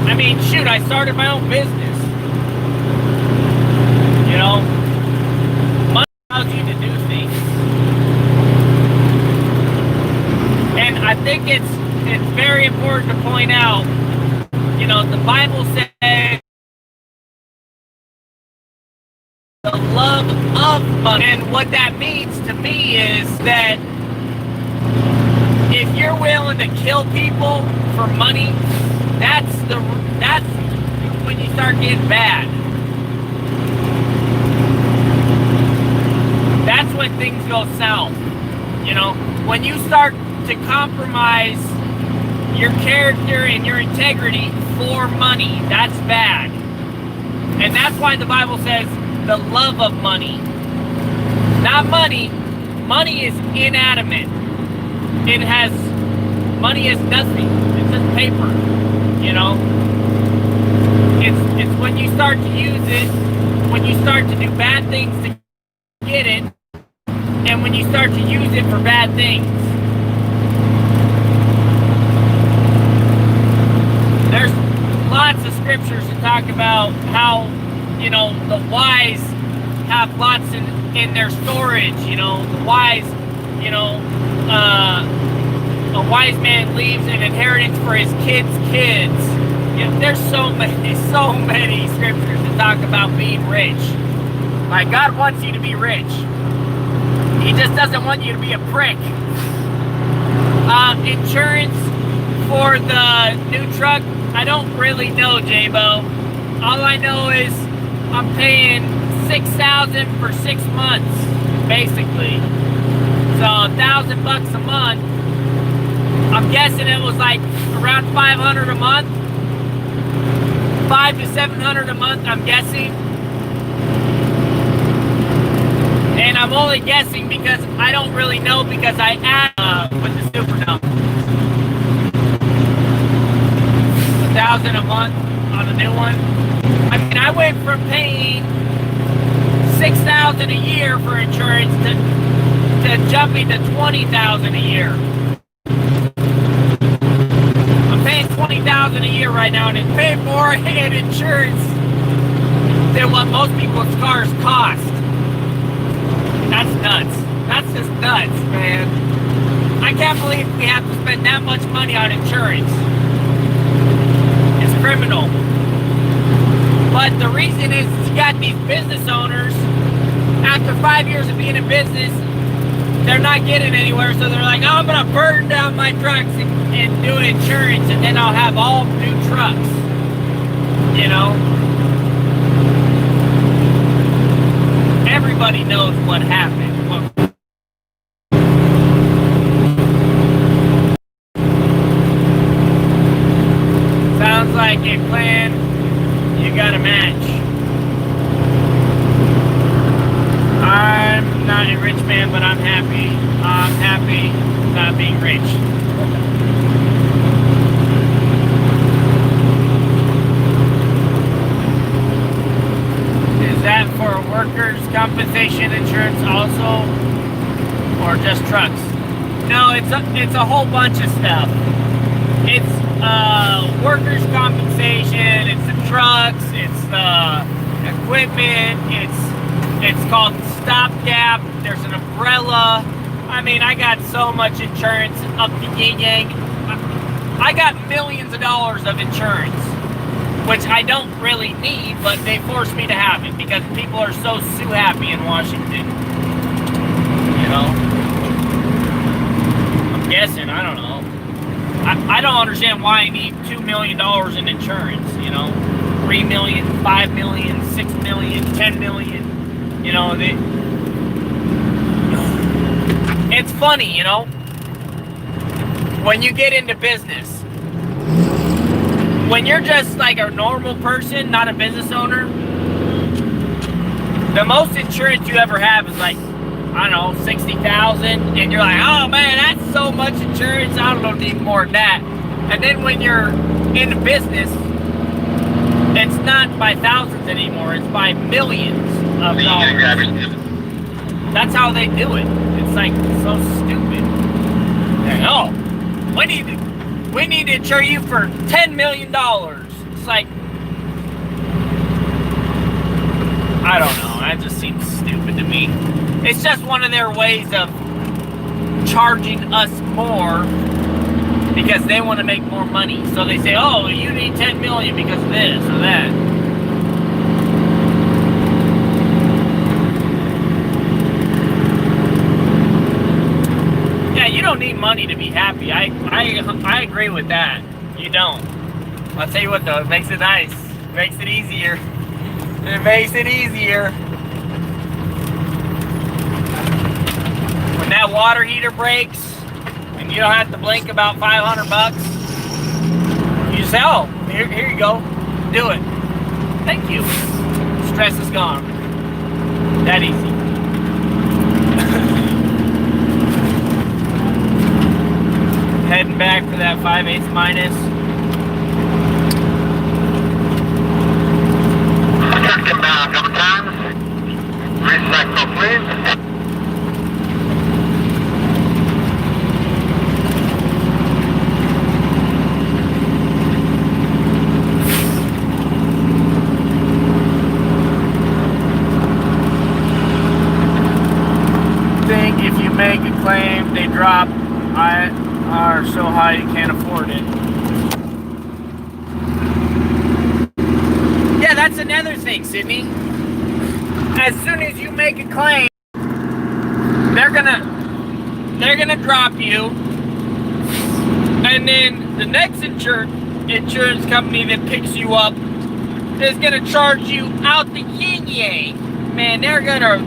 I mean, shoot, I started my own business. You know, money allows you to do things. And I think it's very important to point out, you know, the Bible says the love of money. And what that means to me is that if you're willing to kill people for money, that's when you start getting bad. That's when things go south. You know, when you start to compromise your character and your integrity for money, that's bad. And that's why the Bible says the love of money. Not money. Money is inanimate. Money is nothing. It's just paper. You know? It's when you start to use it, when you start to do bad things to get it, and when you start to use it for bad things. There's lots of scriptures that talk about how, you know, the wise have lots in their storage. You know, the wise, you know, a wise man leaves an inheritance for his kids' kids. You know, there's so many scriptures that talk about being rich. Like, God wants you to be rich. He just doesn't want you to be a prick. Insurance for the new truck, I don't really know, J-Bo. All I know is I'm paying $6,000 for 6 months, basically. So $1,000 a month. I'm guessing it was like around $500 a month. $500 to $700 a month, I'm guessing. And I'm only guessing because I don't really know, because I add with the super number. $1,000 a month on a new one. I mean, I went from paying $6,000 a year for insurance to jumping to $20,000 a year. I'm paying $20,000 a year right now, and it's paying more in insurance than what most people's cars cost. That's nuts. That's just nuts, man. I can't believe we have to spend that much money on insurance. It's criminal. But the reason is you got these business owners, after 5 years of being in business, they're not getting anywhere, so they're like, oh, I'm going to burn down my trucks and do insurance, and then I'll have all new trucks. You know? Everybody knows what happened. Sounds like a plan. You got a match. I'm not a rich man, but I'm happy. I'm happy not being rich. Is that for workers' compensation insurance also, or just trucks? No, it's a whole bunch of stuff. It's workers' compensation. It's the trucks. It's the equipment. It's called stopgap. There's an umbrella. I mean, I got so much insurance up the yin yang. I got millions of dollars of insurance, which I don't really need, but they force me to have it because people are so happy in Washington. You know? I'm guessing, I don't know. I don't understand why I need $2 million in insurance, you know? 3 million, 5 million, 6 million, 10 million. You know, it's funny, you know, when you get into business. When you're just like a normal person, not a business owner, the most insurance you ever have is like, I don't know, 60,000, and you're like, oh man, that's so much insurance, I don't need more than that. And then when you're in business, it's not by thousands anymore, it's by millions of dollars. That's how they do it. It's like so stupid. Like, oh, we need to insure you for $10 million. It's like, I don't know, that just seems stupid to me. It's just one of their ways of charging us more because they want to make more money. So they say, oh, you need 10 million because of this or that. Yeah, you don't need money to be happy. I agree with that. You don't. I'll tell you what though, it makes it nice. It makes it easier. It makes it easier. When that water heater breaks and you don't have to blink about 500 bucks, you just say, oh, here you go. Do it. Thank you. Stress is gone. That easy. Heading back for that 5/8 minus. Come down a couple times. Recycle, please. Think if you make a claim, they drop are so high you can't afford it. Yeah, that's another thing, Sydney. As soon as you make a claim, they're gonna drop you, and then the next insurance company that picks you up is gonna charge you out the yin-yang. Man, they're gonna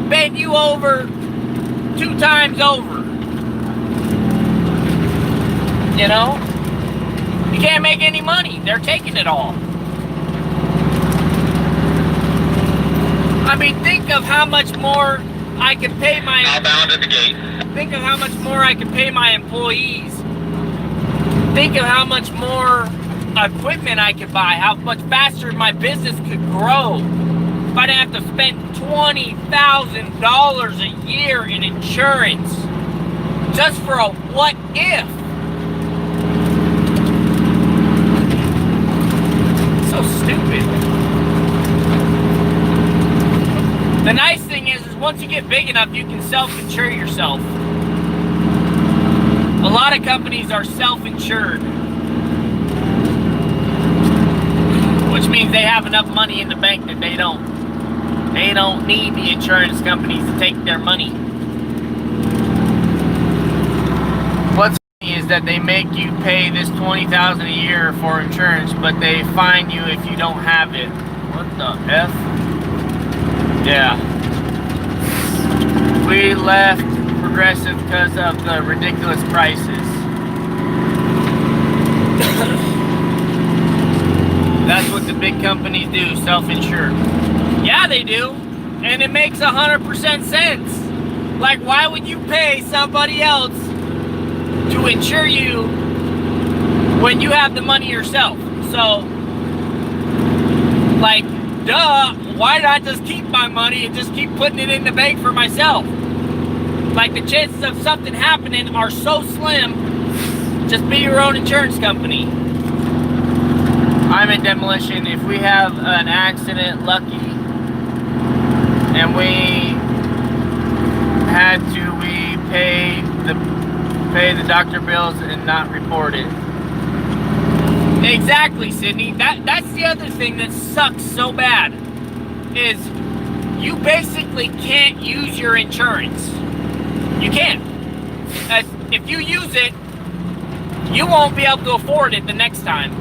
bend you over 2 times over. You know? You can't make any money. They're taking it all. I mean, think of how much more I could pay my... Outbound at the gate. Think of how much more I could pay my employees. Think of how much more equipment I could buy. How much faster my business could grow. If I didn't have to spend $20,000 a year in insurance just for a what if. So stupid. The nice thing is once you get big enough, you can self-insure yourself. A lot of companies are self-insured, which means they have enough money in the bank that they don't need the insurance companies to take their money. What's funny is that they make you pay this $20,000 a year for insurance, but they fine you if you don't have it. What the F? Yeah. We left Progressive because of the ridiculous prices. That's what the big companies do, self-insure. Yeah, they do. And it makes 100% sense. Like, why would you pay somebody else to insure you when you have the money yourself? So, like, duh, why did I just keep my money and just keep putting it in the bank for myself? Like, the chances of something happening are so slim, just be your own insurance company. I'm in demolition. If we have an accident, lucky, and we had to, we pay the doctor bills and not report it. Exactly, Sydney. That's the other thing that sucks so bad, is you basically can't use your insurance. You can't. If you use it, you won't be able to afford it the next time.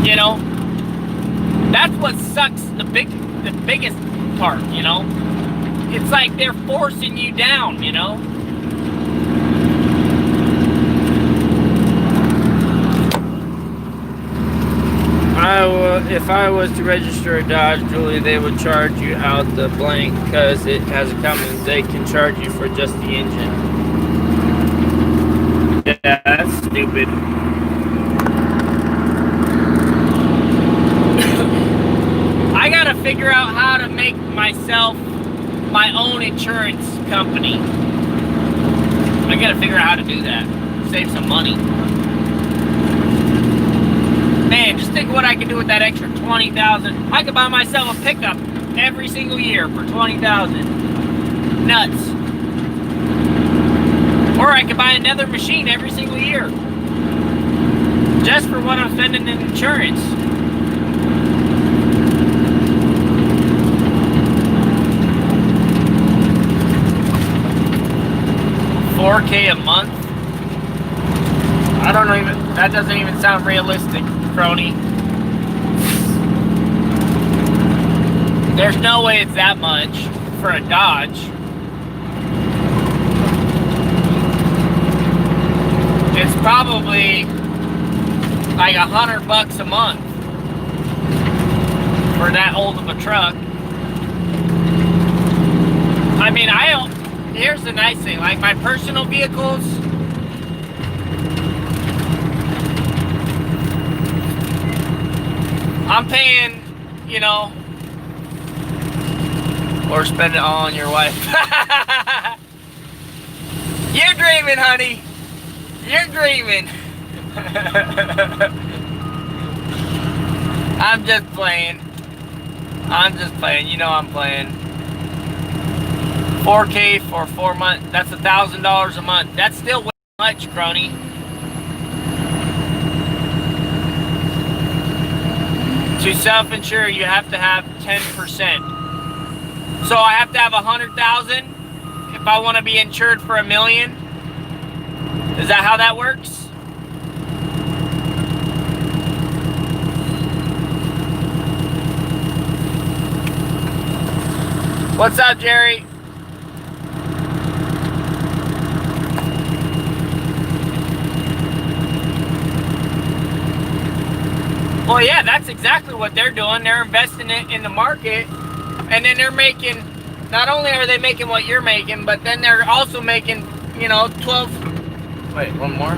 You know, that's what sucks. The biggest part. You know, it's like they're forcing you down. You know. If I was to register a Dodge, Julie, they would charge you out the blank because it has a company. They can charge you for just the engine. Yeah, that's stupid. I gotta figure out how to make myself my own insurance company. I gotta figure out how to do that. Save some money. Man, just think what I could do with that extra $20,000. I could buy myself a pickup every single year for $20,000. Nuts. Or I could buy another machine every single year. Just for what I'm spending in insurance. $4K a month? I don't know even, that doesn't even sound realistic, crony. There's no way it's that much for a Dodge. It's probably like $100 a month for that old of a truck. I mean, here's the nice thing, like my personal vehicles, I'm paying, you know, or spend it all on your wife. You're dreaming, honey. You're dreaming. I'm just playing. I'm just playing. You know I'm playing. 4K for 4 months. That's $1,000 a month. That's still way much, crony. To self-insure, you have to have 10%. So I have to have 100,000 if I want to be insured for $1 million. Is that how that works? What's up, Jerry? Well, yeah, that's exactly what they're doing. They're investing it in the market, and then they're making, not only are they making what you're making, but then they're also making, you know, 12, wait, one more.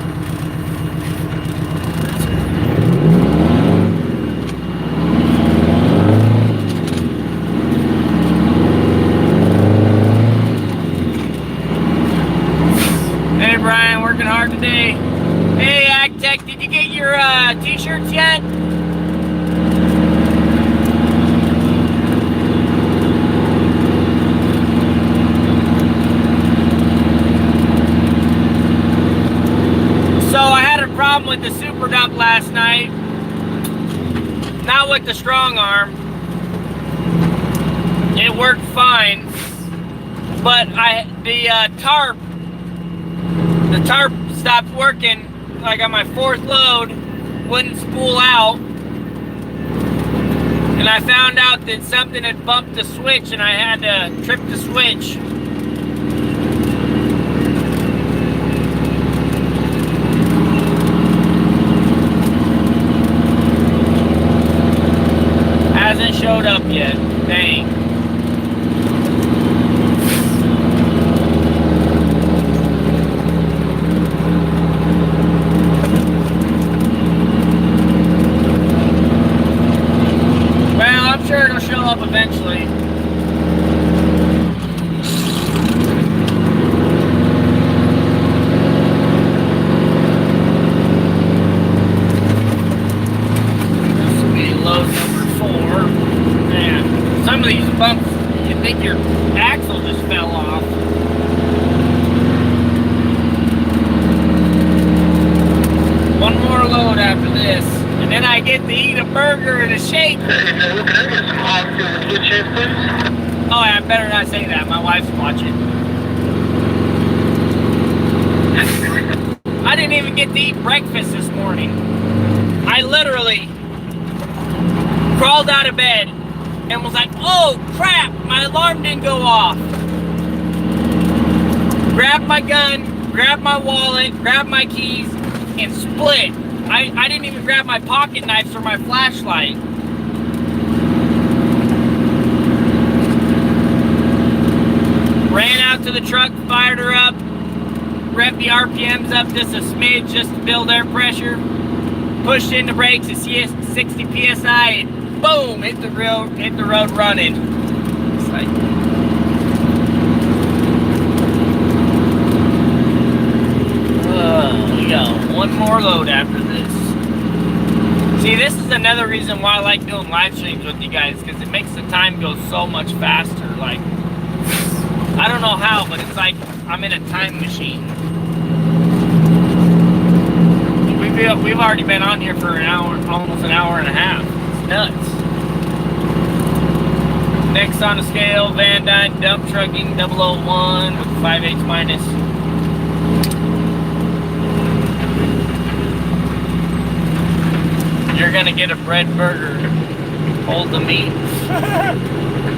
Hey, Brian, working hard today. Hey, AgTech, did you get your t-shirts yet? So I had a problem with the super dump last night. Not with the strong arm. It worked fine. But the tarp stopped working. Like on my fourth load, wouldn't spool out. And I found out that something had bumped the switch and I had to trip the switch. Hasn't showed up yet. Dang. Well, I'm sure it'll show up eventually. This will be load number 4. Man, some of these bumps, you think your axle just fell off. One more load after this, and then I get to eat a burger and a shake. Hey, can I get some hot good shape, please? Oh, I better not say that. My wife's watching. I didn't even get to eat breakfast this morning. I literally crawled out of bed and was like, oh crap, my alarm didn't go off. Grabbed my gun, grabbed my wallet, grabbed my keys, and split. I didn't even grab my pocket knives or my flashlight. Ran out to the truck, fired her up, revved the RPMs up just a smidge just to build air pressure, pushed in the brakes at 60 PSI, and boom, hit the road running. It's like, we got one more load after this. See, this is another reason why I like doing live streams with you guys, because it makes the time go so much faster. Like, I don't know how, but it's like I'm in a time machine. We've already been on here for an hour, almost an hour and a half. It's nuts. Next on the scale, VANDUYN dump trucking 001 with 5/8 minus. You're gonna get a bread burger. Hold the meat.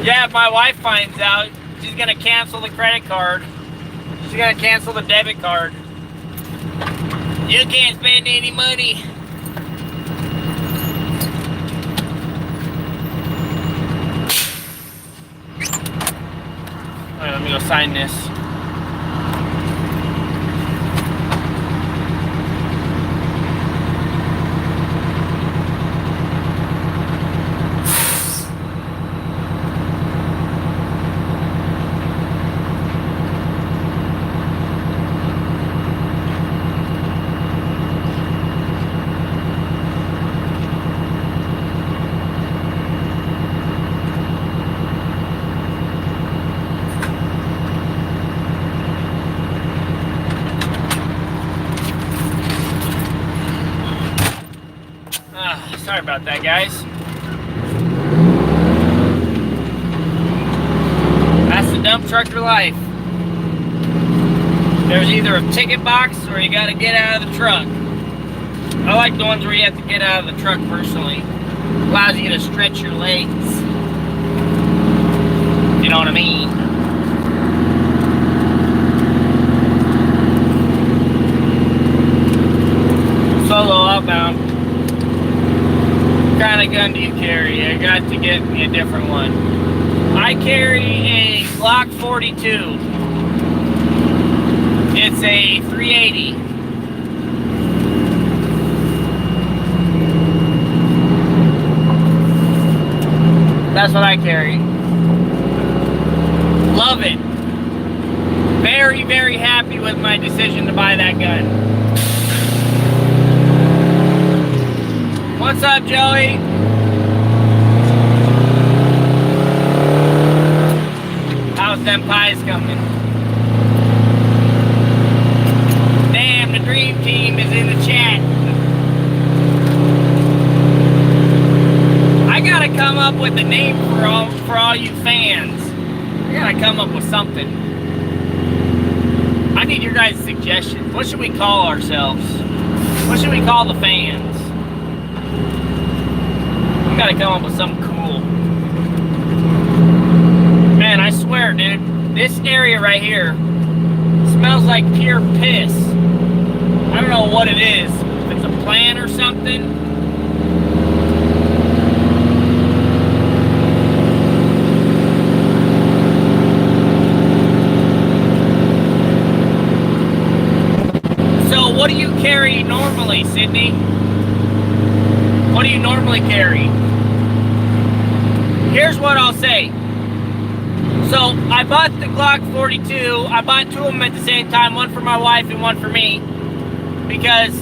Yeah, if my wife finds out, she's gonna cancel the credit card. She's gonna cancel the debit card. You can't spend any money. Alright, let me go sign this. Sorry about that, guys. That's the dump trucker life. There's either a ticket box or you gotta get out of the truck. I like the ones where you have to get out of the truck personally. Allows you to stretch your legs. You know what I mean? Solo outbound. What kind of gun do you carry? I got to get me a different one. I carry a Glock 42. It's a 380. That's what I carry. Love it. Very, very happy with my decision to buy that gun. What's up, Joey? How's them pies coming? Damn, the dream team is in the chat. I gotta come up with a name for all you fans. I gotta come up with something. I need your guys' suggestions. What should we call ourselves? What should we call the fans? We gotta come up with something cool. Man, I swear, dude, this area right here smells like pure piss. I don't know what it is. If it's a plant or something. So, what do you carry normally, Sydney? What do you normally carry? Here's what I'll say. So I bought the Glock 42. I bought two of them at the same time, one for my wife and one for me, because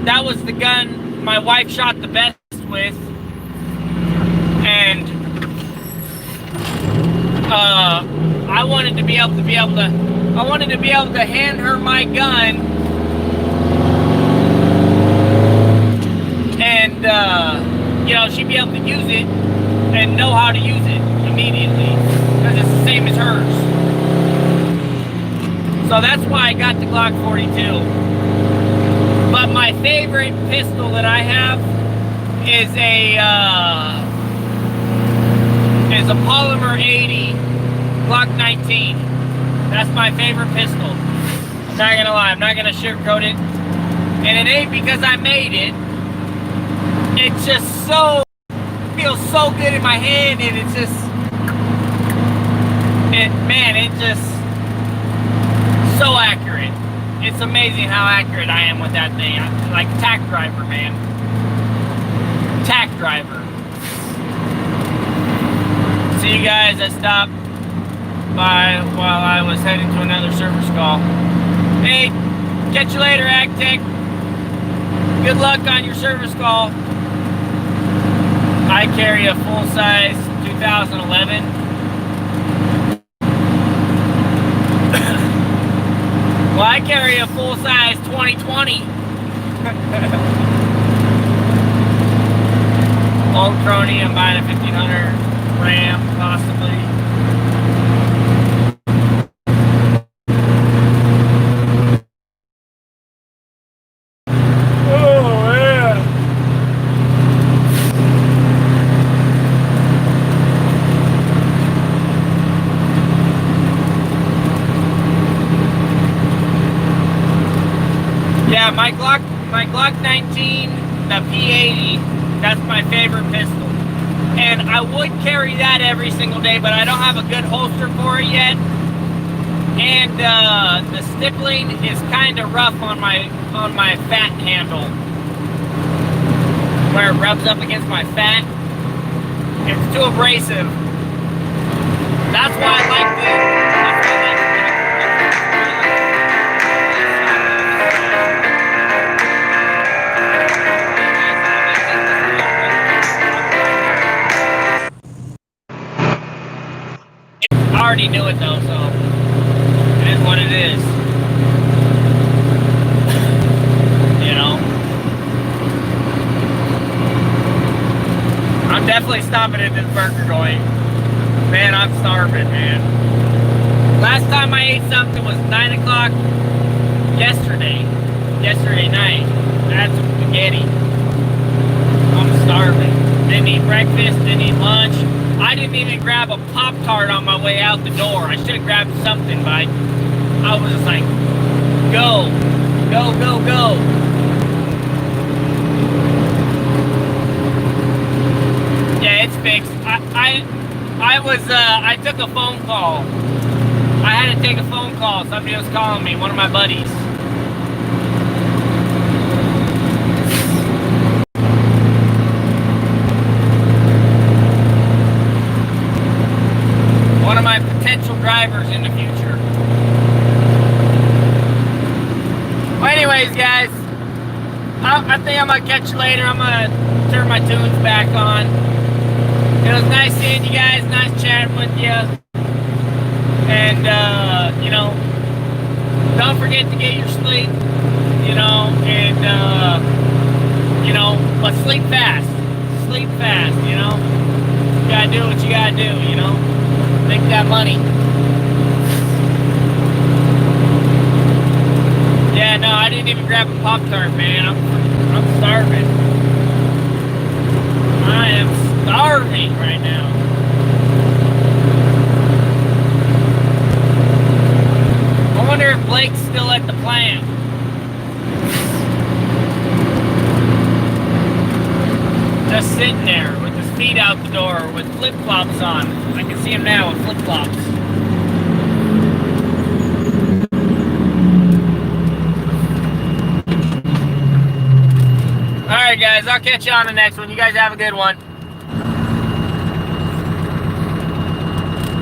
that was the gun my wife shot the best with, and I wanted to be able to hand her my gun, and you know, she'd be able to use it and know how to use it immediately, because it's the same as hers. So that's why I got the Glock 42. But my favorite pistol that I have is a is a Polymer 80 Glock 19. That's my favorite pistol. I'm not gonna lie, I'm not gonna sugarcoat it. And it ain't because I made it. It's just so, feels so good in my hand, and it's just, man, it's just so accurate. It's amazing how accurate I am with that thing. I'm like tack driver, man. Tack driver. See you guys, I stopped by while I was heading to another service call. Hey, catch you later, AgTech. Good luck on your service call. I carry a full-size 2011. Well, I carry a full-size 2020. Old crony, I'm buying a 1500 Ram, possibly. Yeah, my Glock 19, the P80, that's my favorite pistol. And I would carry that every single day, but I don't have a good holster for it yet. And the stippling is kind of rough on my fat handle, where it rubs up against my fat. It's too abrasive. That's why I like the. I already knew it though, so it is what it is. You know? I'm definitely stopping at this burger joint. Man, I'm starving, man. Last time I ate something was 9 o'clock yesterday night. I had some spaghetti. I'm starving. Didn't eat breakfast, didn't eat lunch. I didn't even grab a Pop-Tart on my way out the door. I should have grabbed something, but I was just like, go, go, go, go. Yeah, it's fixed. I took a phone call. I had to take a phone call. Somebody was calling me, one of my buddies. One of my potential drivers in the future. Well, anyways, guys, I think I'm gonna catch you later. I'm gonna turn my tunes back on. It was nice seeing you guys, nice chatting with you. And, you know, don't forget to get your sleep, you know, and, you know, but sleep fast. Sleep fast, you know. You gotta do what you gotta do, you know. Make that money. Yeah, no, I didn't even grab a Pop-Tart, man. I'm starving. I am starving right now. I wonder if Blake's still at the plant. Just sitting there with his feet out the door with flip-flops on. I can see him now with flip-flops. Alright guys, I'll catch you on the next one. You guys have a good one.